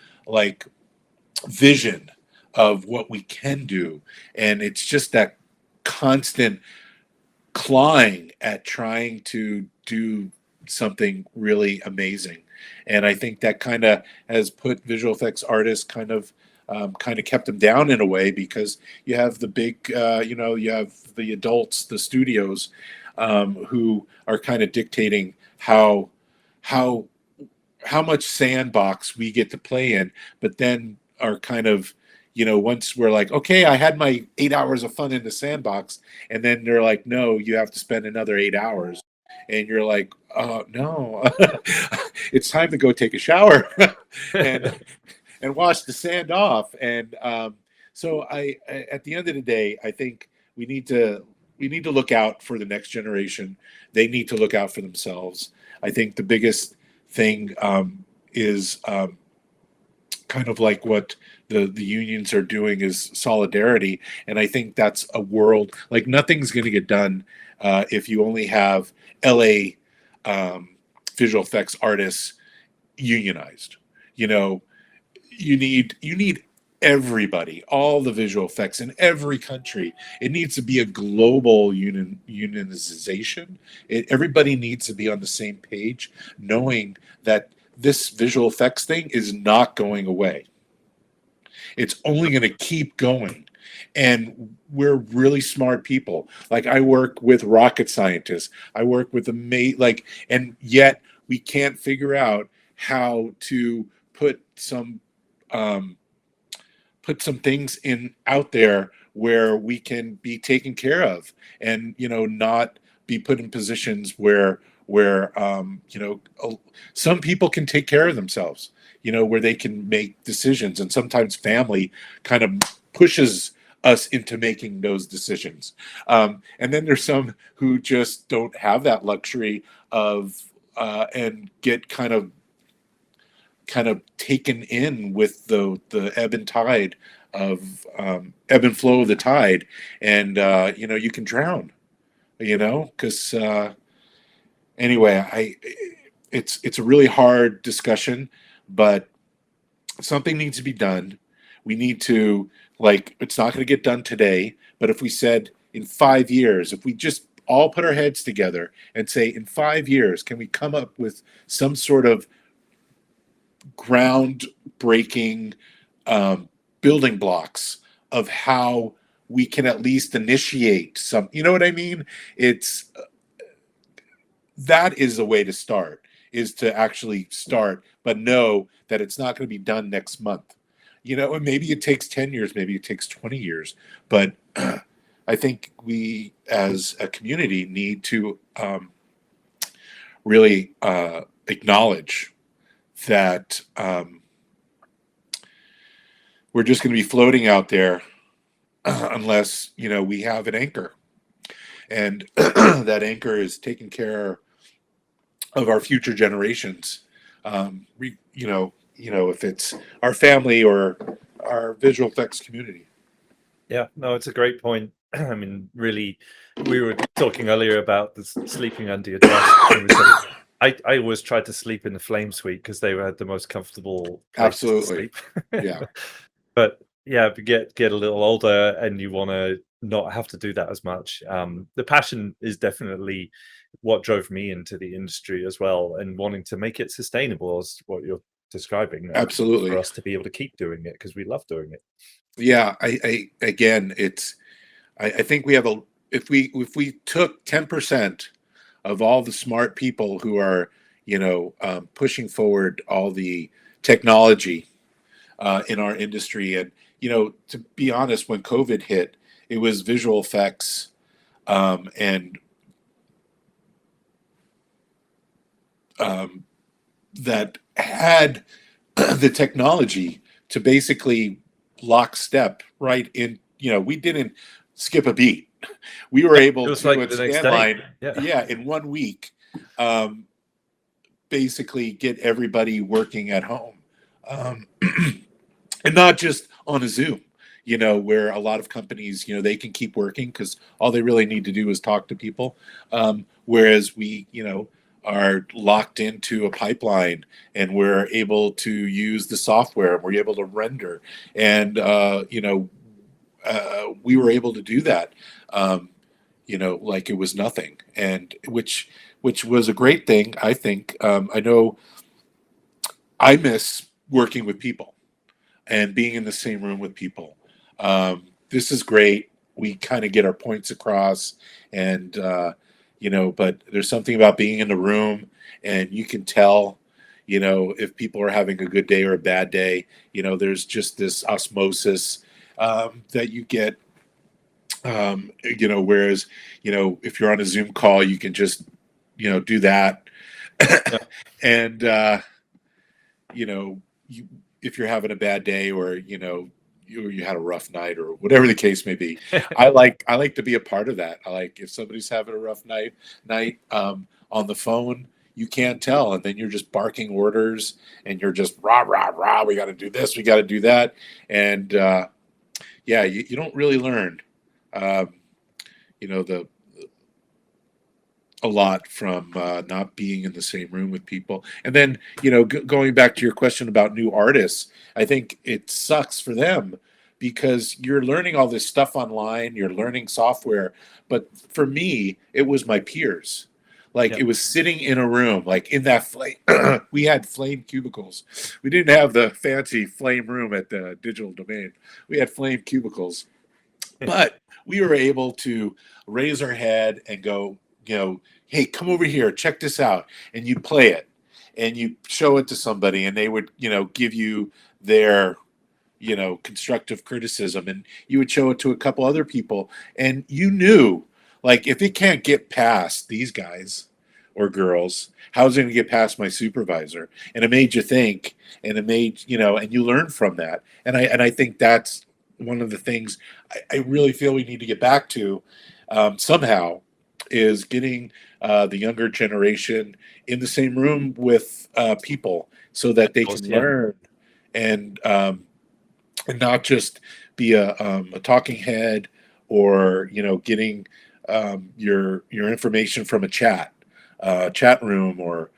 vision of what we can do, and it's just that constant clawing at trying to do something really amazing. And I think that kind of has put visual effects artists kind of kept them down in a way, because you have the big you have the adults, the studios, who are kind of dictating how much sandbox we get to play in, but then are kind of once we're like, okay, I had my 8 hours of fun in the sandbox, and then they're like, no, you have to spend another 8 hours. And you're like, oh, no, it's time to go take a shower and wash the sand off. And so at the end of the day, I think we need to look out for the next generation. They need to look out for themselves. I think the biggest thing is kind of like what the unions are doing is solidarity. And I think that's a world, like nothing's going to get done if you only have LA visual effects artists unionized. You need everybody, all the visual effects in every country. It needs to be a global unionization. Everybody needs to be on the same page, knowing that this visual effects thing is not going away. It's only going to keep going. And we're really smart people. Like, I work with rocket scientists. I work with and yet we can't figure out how to put some things out there where we can be taken care of, and not be put in positions where some people can take care of themselves, where they can make decisions, and sometimes family kind of pushes us into making those decisions. And then there's some who just don't have that luxury of and get kind of taken in with the ebb and tide of ebb and flow of the tide, and you can drown, because anyway, it's a really hard discussion, but something needs to be done. We need to, it's not going to get done today, but if we said in 5 years, if we just all put our heads together and say, in 5 years, can we come up with some sort of groundbreaking building blocks of how we can at least initiate some, you know what I mean? That is a way to start, is to actually start, but know that it's not going to be done next month. And maybe it takes 10 years, maybe it takes 20 years, but I think we as a community need to really acknowledge that we're just going to be floating out there unless we have an anchor, and that anchor is taking care of our future generations. If it's our family or our visual effects community. Yeah, no, it's a great point. I mean, really, we were talking earlier about the sleeping under your desk. And we said, I always tried to sleep in the flame suite because they were the most comfortable place to sleep. Yeah. But yeah, if you get a little older and you want to not have to do that as much, the passion is definitely what drove me into the industry as well, and wanting to make it sustainable, as what you're describing. Absolutely. For us to be able to keep doing it because we love doing it. Yeah, I think we have if we took 10% of all the smart people who are pushing forward all the technology in our industry, and to be honest, when COVID hit, it was visual effects and that had the technology to basically lockstep right in. We didn't skip a beat. We were able to, like at Scanline, in 1 week, basically get everybody working at home, and not just on a Zoom. Where a lot of companies, they can keep working because all they really need to do is talk to people, whereas we, are locked into a pipeline, and we're able to use the software, and we're able to render, and we were able to do that, like it was nothing, and which was a great thing, I think. I know I miss working with people and being in the same room with people. This is great. We kind of get our points across, and but there's something about being in the room, and you can tell, if people are having a good day or a bad day, there's just this osmosis that you get. Whereas, if you're on a Zoom call, you can just, do that. Yeah. And, you, if you're having a bad day or, you had a rough night or whatever the case may be, I like to be a part of that. I like if somebody's having a rough night on the phone, you can't tell. And then you're just barking orders and you're just rah, rah, rah. We got to do this. We got to do that. And, yeah, you don't really learn, the a lot from not being in the same room with people. And then, going back to your question about new artists, I think it sucks for them because you're learning all this stuff online, you're learning software. But for me, it was my peers. Like Yeah. it was sitting in a room, like in that flame. We had flame cubicles. We didn't have the fancy flame room at the Digital Domain. We had flame cubicles, but we were able to raise our head and go, hey, come over here, check this out. And you play it and you show it to somebody and they would, give you their, constructive criticism, and you would show it to a couple other people. And you knew, like, if it can't get past these guys or girls, how's it going to get past my supervisor? And it made you think, and it made, and you learn from that. And I think that's one of the things I really feel we need to get back to somehow is getting the younger generation in the same room with people so that they can learn and not just be a talking head or getting your information from a chat room or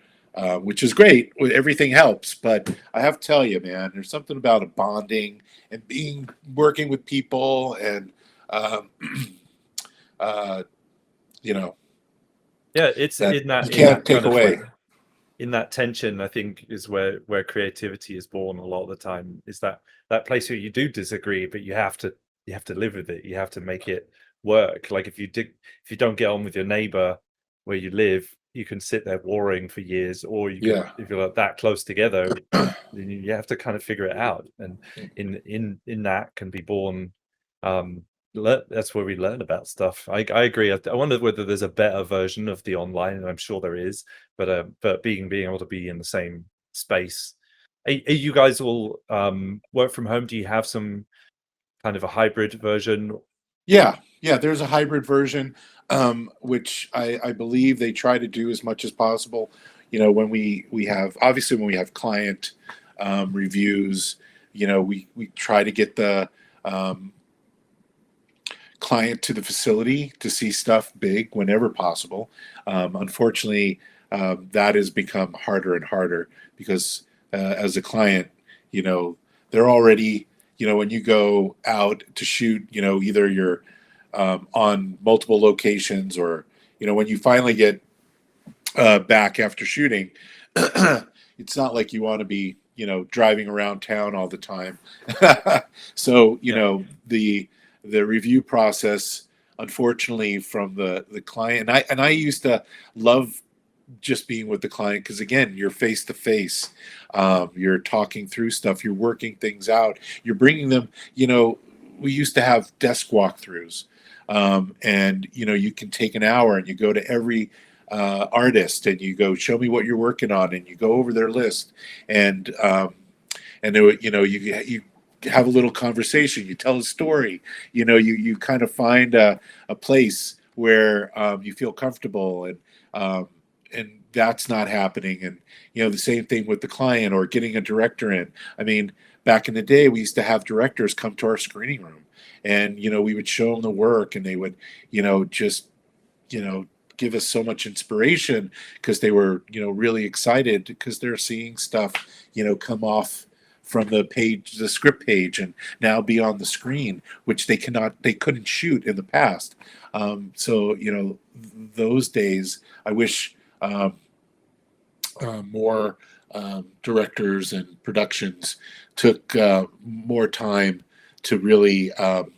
which is great. Everything helps, but I have to tell you, man, there's something about a bonding and working with people and Yeah, it's that in that you can't take kind of away. in that tension, I think, is where creativity is born a lot of the time. Is that place where you do disagree, but you have to live with it. You have to make it work. Like if you don't get on with your neighbor where you live, you can sit there warring for years, or you can, Yeah. if you're like that close together, then you have to kind of figure it out. And in that can be born. That's where we learn about stuff. I agree. I wonder whether there's a better version of the online, and I'm sure there is. But being able to be in the same space. Are you guys all work from home? Do you have some kind of a hybrid version? Yeah, there's a hybrid version, which I believe they try to do as much as possible. When we have, obviously, when we have client reviews, we try to get the client to the facility to see stuff big whenever possible. Unfortunately, that has become harder and harder because as a client, they're already, when you go out to shoot, either you're on multiple locations or, when you finally get back after shooting, it's not like you want to be, driving around town all the time. So, the review process, unfortunately, from the client, and I used to love just being with the client because again, you're face to face, you're talking through stuff, you're working things out, you're bringing them. We used to have desk walkthroughs, and you can take an hour and you go to every artist and you go show me what you're working on and you go over their list and there, you have a little conversation, you tell a story, you kind of find a place where you feel comfortable and that's not happening. And the same thing with the client or getting a director in. I mean, back in the day we used to have directors come to our screening room and we would show them the work and they would just give us so much inspiration because they were really excited because they're seeing stuff come off from the script page and now be on the screen, which they couldn't shoot in the past. So those days I wish more directors and productions took more time to really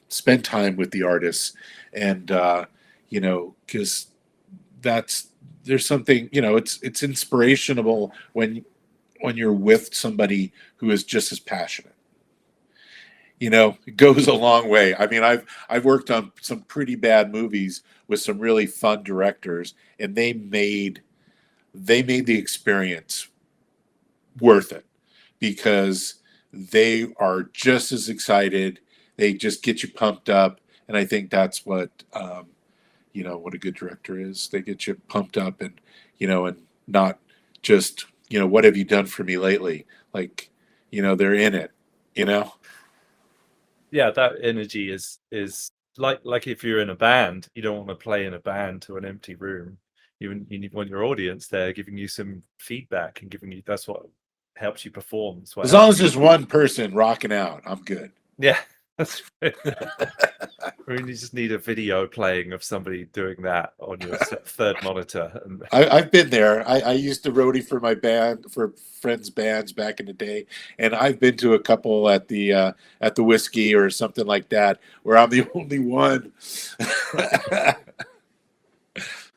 spend time with the artists and because there's something it's inspirational when when you're with somebody who is just as passionate. You know, it goes a long way. I mean, I've worked on some pretty bad movies with some really fun directors, and they made the experience worth it because they are just as excited. They just get you pumped up, and I think that's what you know what a good director is. They get you pumped up, and you know, and not just you know what have you done for me lately? Like, you know, they're in it. You know. Yeah, that energy is like if you're in a band, you don't want to play in a band to an empty room. Want your audience there giving you some feedback and giving you, that's what helps you perform. That's what As long helps as there's one person rocking out, I'm good. Yeah, that's I mean, you just need a video playing of somebody doing that on your third monitor. And I've been there. I used to roadie for my band, for friends' bands back in the day, and I've been to a couple at the Whiskey or something like that, where I'm the only one.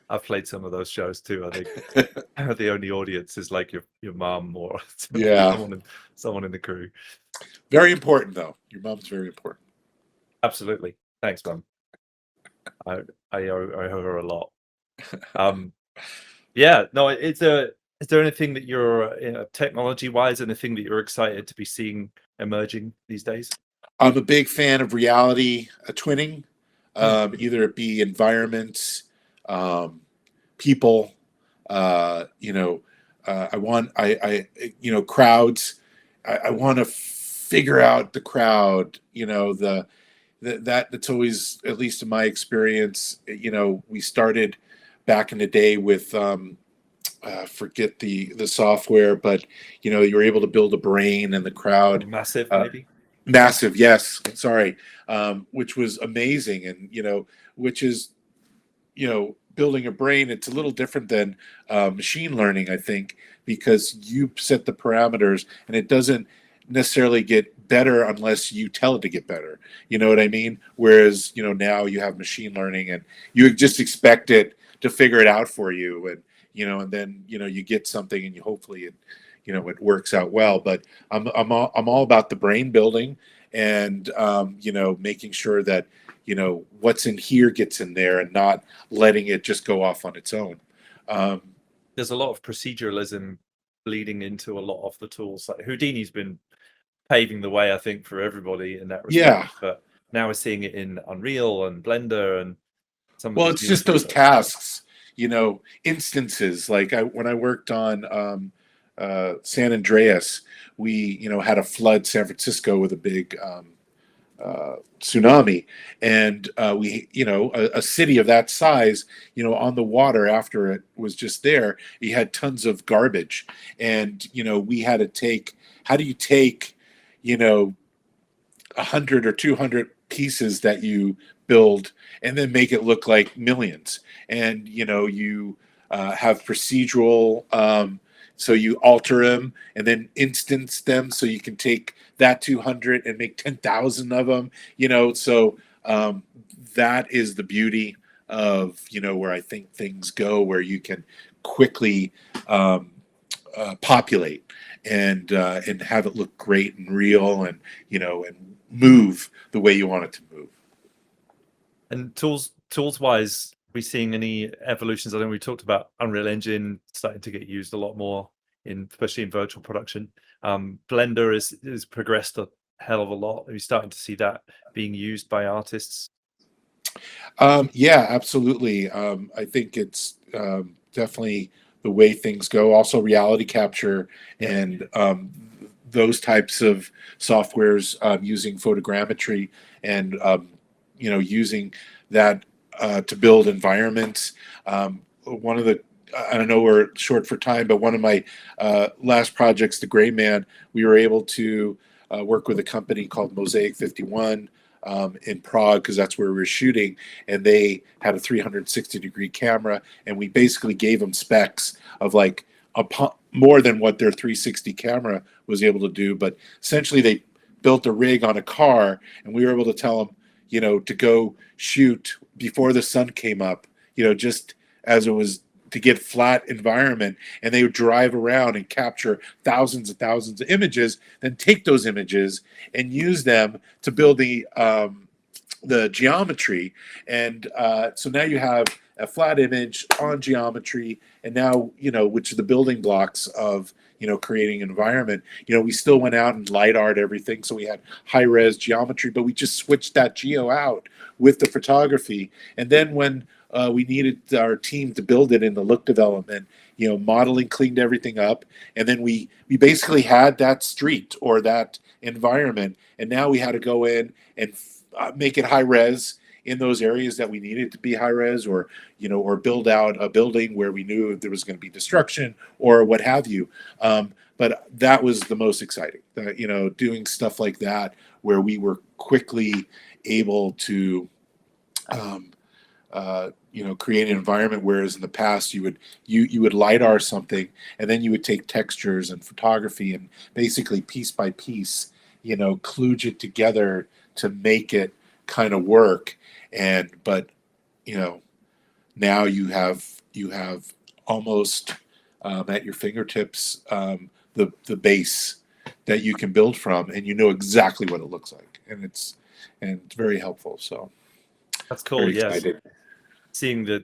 I've played some of those shows too. I think the only audience is like your mom or Yeah. someone in the crew. Very important, though. Your mom's very important. Absolutely. Thanks, Mum. I owe her a lot. Yeah, no, is there anything that you're, you know, technology-wise, anything that you're excited to be seeing emerging these days? I'm a big fan of reality twinning, either it be environments, people, you know, you know, crowds. I want to figure out the crowd, you know, that's always, at least in my experience, you know, we started back in the day with, forget the software, but you know, you were able to build a brain and the crowd. Massive, maybe? Massive, yes. Sorry, which was amazing, and you know, which is, you know, building a brain. It's a little different than machine learning, I think, because you set the parameters, and it doesn't necessarily get better unless you tell it to get better. You know what I mean? Whereas, you know, now you have machine learning, and you just expect it to figure it out for you, and you know, and then you know you get something, and you hopefully it, you know, it works out well. But I'm all about the brain building, and you know, making sure that you know what's in here gets in there, and not letting it just go off on its own. There's a lot of proceduralism bleeding into a lot of the tools. Like Houdini's been paving the way, I think, for everybody in that respect. Yeah. But now we're seeing it in Unreal and Blender and some. Well, of it's just those tasks, you know, instances. Like when I worked on San Andreas, we, you know, had a flood San Francisco with a big tsunami, and we, you know, a city of that size, you know, on the water after it was just there, you had tons of garbage, and you know, we had to take. How do you take, you know, 100 or 200 pieces that you build and then make it look like millions? And you know, you have procedural, so you alter them and then instance them, so you can take that 200 and make 10,000 of them, you know. So that is the beauty of, you know, where I think things go, where you can quickly populate and have it look great and real, and you know, and move the way you want it to move. And tools wise, we seeing any evolutions? I know we talked about Unreal Engine starting to get used a lot more especially in virtual production. Blender is progressed a hell of a lot. Are you starting to see that being used by artists? Yeah, absolutely. I think it's definitely the way things go. Also, reality capture and those types of softwares, using photogrammetry and you know, using that to build environments. One of the, I don't know, we're short for time, but one of my last projects, The Gray Man, we were able to work with a company called Mosaic 51 in Prague, because that's where we were shooting, and they had a 360-degree camera, and we basically gave them specs of like more than what their 360 camera was able to do. But essentially, they built a rig on a car, and we were able to tell them, you know, to go shoot before the sun came up, you know, just as it was to get flat environment, and they would drive around and capture thousands and thousands of images, then take those images and use them to build the geometry. And so now you have a flat image on geometry, and now, which are the building blocks of, creating an environment. We still went out and light art everything, so we had high res geometry, but we just switched that geo out with the photography. And then when we needed our team to build it in the look development, modeling cleaned everything up, and then we basically had that street or that environment, and now we had to go in and make it high res in those areas that we needed to be high res, or build out a building where we knew there was going to be destruction or what have you. But that was the most exciting, doing stuff like that where we were quickly able to create an environment, whereas in the past you would lidar something, and then you would take textures and photography and basically piece by piece kludge it together to make it kind of work. But now you have almost at your fingertips the base that you can build from, and exactly what it looks like, and it's very helpful. So that's cool. Yes, seeing the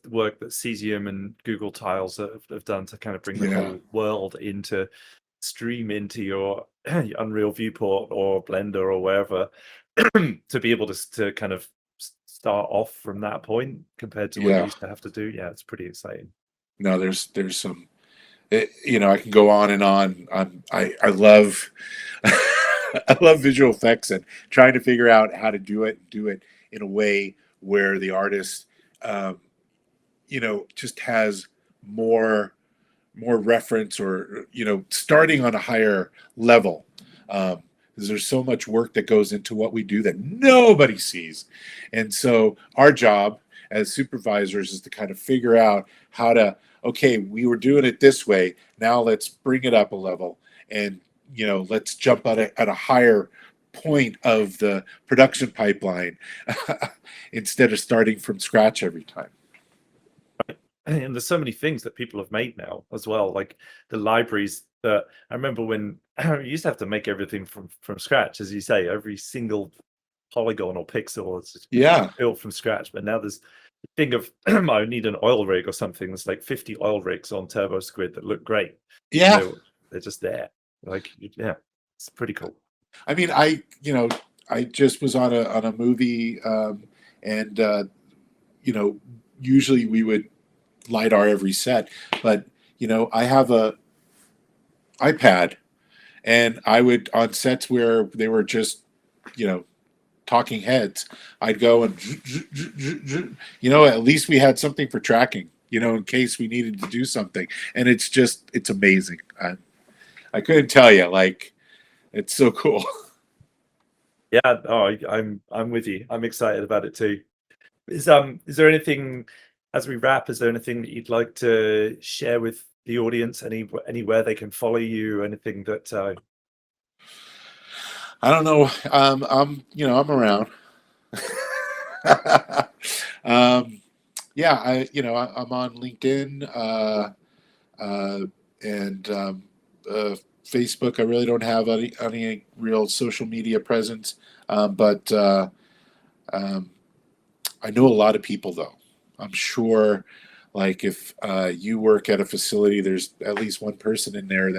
work that Cesium and Google Tiles have done to kind of bring the whole world into stream into your Unreal Viewport or Blender or wherever, to be able to kind of start off from that point compared to what you used to have to do. Yeah, it's pretty exciting. No, there's some, I can go on and on. I love I love visual effects and trying to figure out how to do it in a way where the artist just has more reference, or starting on a higher level, because there's so much work that goes into what we do that nobody sees. And so our job as supervisors is to kind of figure out how to, okay, we were doing it this way, now let's bring it up a level, and let's jump at a higher point of the production pipeline instead of starting from scratch every time. And there's so many things that people have made now as well, like the libraries that I remember when you used to have to make everything from scratch, as you say, every single polygon or pixel is built from scratch. But now there's the thing of I need an oil rig or something. There's like 50 oil rigs on Turbo Squid that look great. They're just there. Like, it's pretty cool. I mean, I just was on a movie, and usually we would lidar every set, but I have a iPad, and I would, on sets where they were just talking heads, I'd go and at least we had something for tracking, in case we needed to do something. And it's amazing. I couldn't tell you, like, it's so cool. Yeah, I'm with you. I'm excited about it too. Is there anything, as we wrap, is there anything that you'd like to share with the audience? Anywhere they can follow you? Anything that I don't know. I'm around. I'm on LinkedIn and Facebook. I really don't have any real social media presence, but I know a lot of people, though. I'm sure, like, if you work at a facility, there's at least one person in there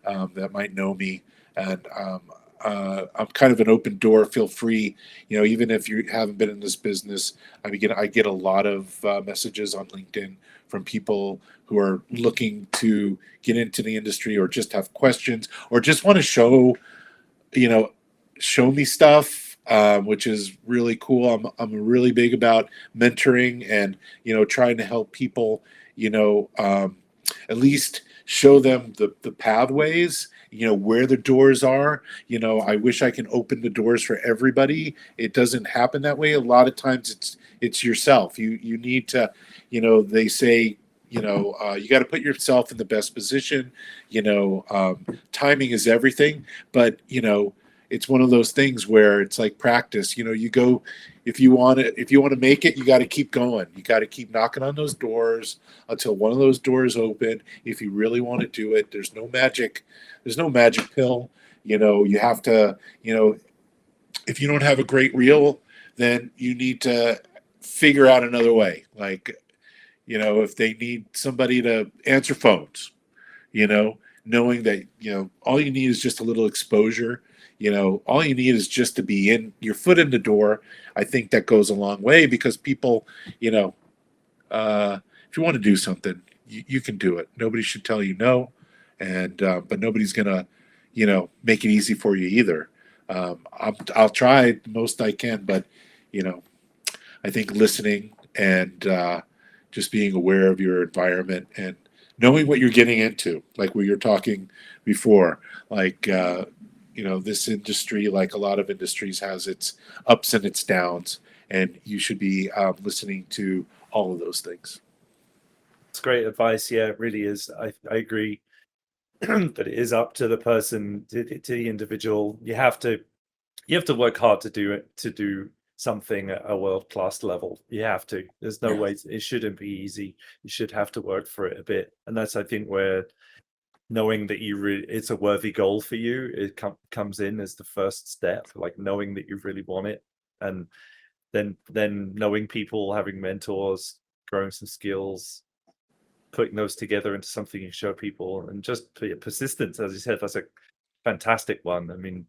that might know me, and I'm kind of an open door. Feel free, even if you haven't been in this business. I get a lot of messages on LinkedIn from people who are looking to get into the industry, or just have questions, or just want to show me stuff, which is really cool. I'm really big about mentoring and trying to help people, at least show them the pathways, where the doors are. I wish I can open the doors for everybody. It doesn't happen that way. A lot of times it's yourself. You need to, they say, you got to put yourself in the best position. Timing is everything, but it's one of those things where it's like practice. You go, if you want to make it, you got to keep going. You got to keep knocking on those doors until one of those doors open. If you really want to do it, there's no magic pill. You have to, if you don't have a great reel, then you need to figure out another way. Like, if they need somebody to answer phones, knowing that, all you need is just a little exposure. All you need is just to be in your foot in the door. I think that goes a long way, because people, if you want to do something, you can do it. Nobody should tell you no. And, but nobody's going to, make it easy for you either. I'll try the most I can, but, I think listening and, just being aware of your environment and knowing what you're getting into, like we were talking before, like, this industry, like a lot of industries, has its ups and its downs, and you should be listening to all of those things. It's great advice. Yeah, it really is. I agree that it is up to the person, to the individual. You have to work hard to do it, to do something at a world-class level. You have to. There's no way. It shouldn't be easy. You should have to work for it a bit, and that's, I think, where knowing that it's a worthy goal for you, it comes in as the first step. Like knowing that you really want it, and then knowing people, having mentors, growing some skills, putting those together into something you show people, and just persistence, as you said, that's a fantastic one. I mean,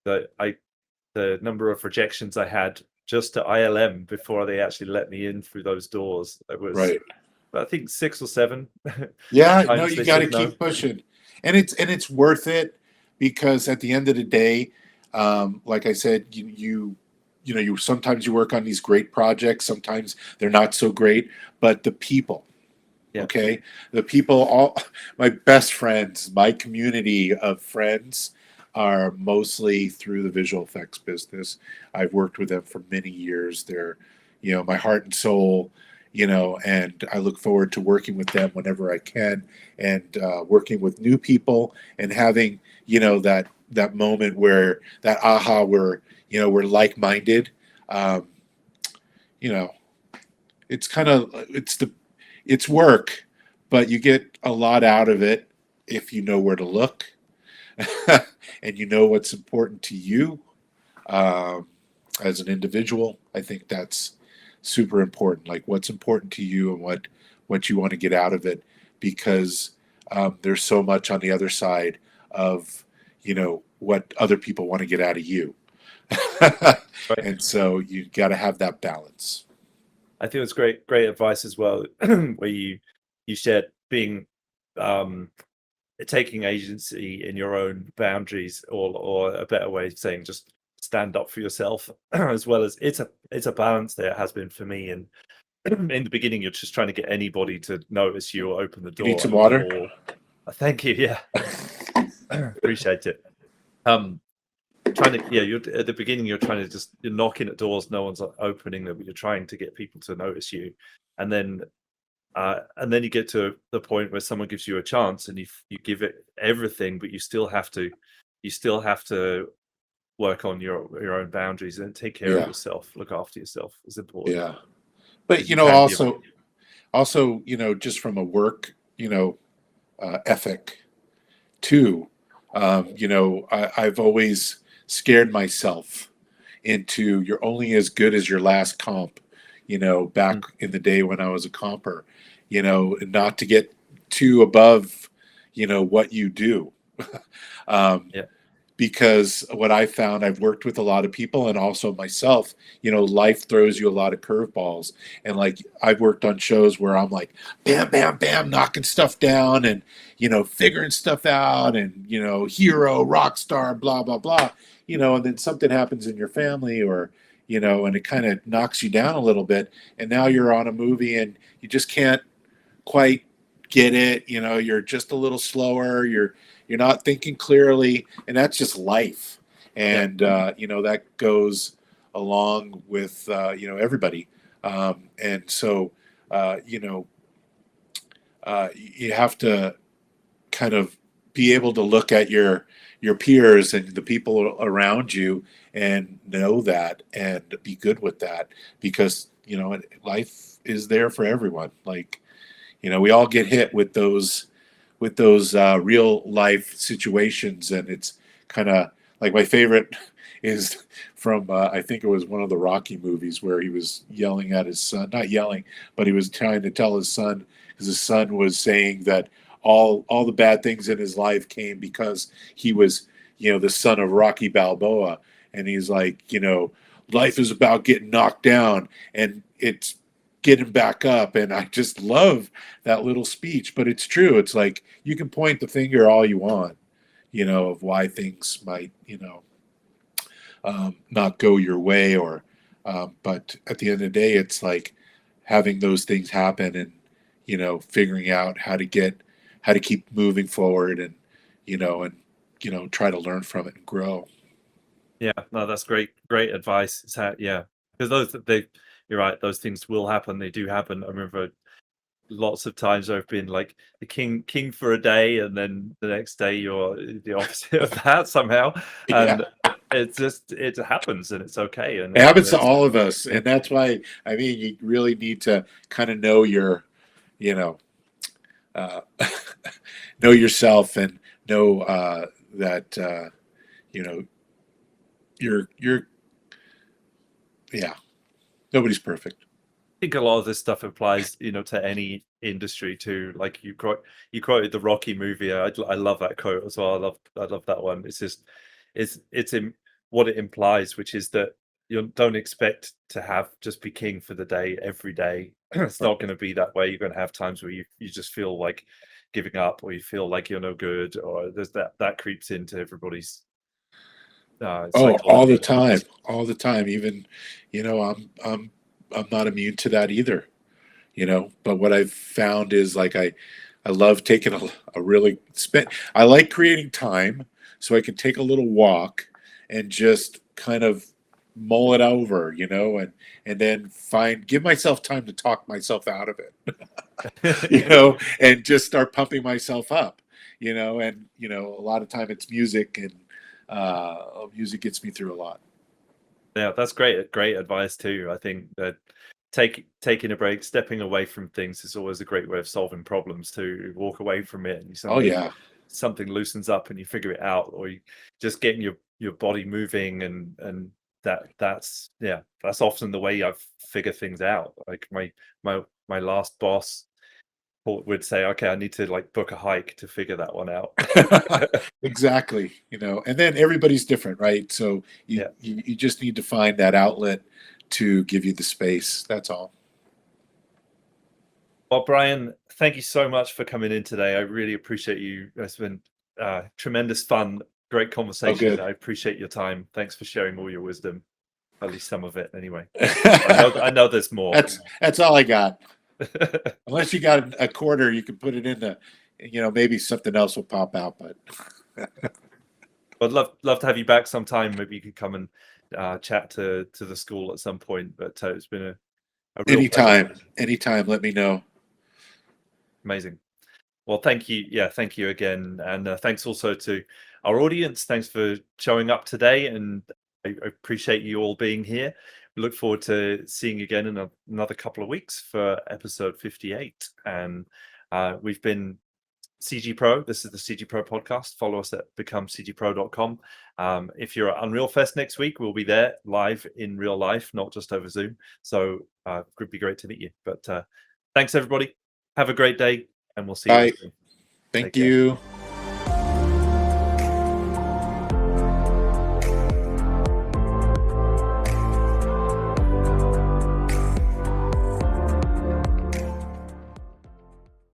the number of rejections I had just to ILM before they actually let me in through those doors, it was Right. I think 6 or 7. Yeah, no, times you they got to said no. keep pushing, and it's worth it, because at the end of the day, like I said, you sometimes you work on these great projects, sometimes they're not so great, but the people, Yeah. okay, the people, all my best friends, my community of friends are mostly through the visual effects business. I've worked with them for many years. They're, my heart and soul. And I look forward to working with them whenever I can, and working with new people, and having, that moment where that aha, we're like-minded. You know, it's kind of, it's work, but you get a lot out of it if you know where to look, and you know what's important to you as an individual. I think that's super important, like what's important to you and what you want to get out of it, because there's so much on the other side of what other people want to get out of you. Right. And so you got to have that balance. I think it's great advice as well, where you shared being taking agency in your own boundaries, or a better way of saying just stand up for yourself, as well as it's a balance there. It has been for me. And in the beginning, you're just trying to get anybody to notice you or open the You door. need some water? Thank you. Yeah. Appreciate it. You're at the beginning, you're knocking at doors, no one's opening them, but you're trying to get people to notice you. And then you get to the point where someone gives you a chance, and you give it everything, but you still have to work on your own boundaries and take care of yourself. Look after yourself is important. Yeah. But also, just from a work, ethic too, I've always scared myself into, you're only as good as your last comp, back in the day when I was a comper, and not to get too above, what you do. Because what I found, I've worked with a lot of people, and also myself, life throws you a lot of curveballs. And like, I've worked on shows where I'm like, bam, bam, bam, knocking stuff down, and, figuring stuff out, and, hero, rock star, blah, blah, blah, and then something happens in your family, or, and it kind of knocks you down a little bit. And now you're on a movie and you just can't quite get it. You're just a little slower. You're not thinking clearly, and that's just life. And that goes along with everybody. And so you have to kind of be able to look at your your peers and the people around you, and know that and be good with that, because life is there for everyone. Like, we all get hit with those real life situations, and it's kind of like, my favorite is from I think it was one of the Rocky movies, where he was yelling at his son, not yelling, but he was trying to tell his son, because his son was saying that all the bad things in his life came because he was, the son of Rocky Balboa. And he's like, life is about getting knocked down, and it's getting back up. And I just love that little speech. But it's true. It's like, you can point the finger all you want, of why things might, not go your way, or but at the end of the day, it's like having those things happen, and figuring out how to keep moving forward, and try to learn from it and grow. Yeah, no, that's great advice. It's yeah, because you're right, those things will happen. They do happen. I remember lots of times I've been like the king for a day, and then the next day you're the opposite of that somehow. Yeah. And it happens, and it's okay. And It happens to all of us, and that's why, you really need to kind of know your, uh, know yourself, and know that you're yeah, nobody's perfect. I think a lot of this stuff applies, to any industry too. Like you quoted the Rocky movie. I love that quote as well. I love that one. It's just it's in what it implies, which is that you don't expect to just be king for the day every day. It's not going to be that way. You're going to have times where you just feel like giving up, or you feel like you're no good, or there's that creeps into everybody's All the psychology. time. Even, I'm not immune to that either. But what I've found is, like, I love taking a really I like creating time so I can take a little walk and just kind of mull it over, and then give myself time to talk myself out of it, and just start pumping myself up, and a lot of time it's music, and music gets me through a lot. Yeah, that's great advice too. I think that taking a break, stepping away from things is always a great way of solving problems. To walk away from it, and Oh yeah. something loosens up and you figure it out, or you just getting your body moving, and that's often the way I've figured things out. Like my last boss would say, okay, I need to like book a hike to figure that one out. Exactly. And then everybody's different, right? So Yeah. you just need to find that outlet to give you the space. That's all. Well, Bryan, thank you so much for coming in today. I really appreciate you. It's been tremendous fun, great Oh, conversation. good. I appreciate your time. Thanks for sharing all your wisdom, at least some of it anyway. I know there's more. That's all I got. Unless you got a quarter, you can put it into, maybe something else will pop out. But I'd love to have you back sometime. Maybe you could come and chat to the school at some point. But it's been a real pleasure. anytime, let me know. Amazing. Well, thank you. Yeah, thank you again. And thanks also to our audience. Thanks for showing up today. And I appreciate you all being here. We look forward to seeing you again in another couple of weeks for episode 58. And we've been CG Pro. This is the CG Pro podcast. Follow us at becomecgpro.com. If you're at Unreal Fest next week, we'll be there live in real life, not just over Zoom. So it would be great to meet you. But thanks, everybody. Have a great day, and we'll see you Bye. soon. Take Thank care. you.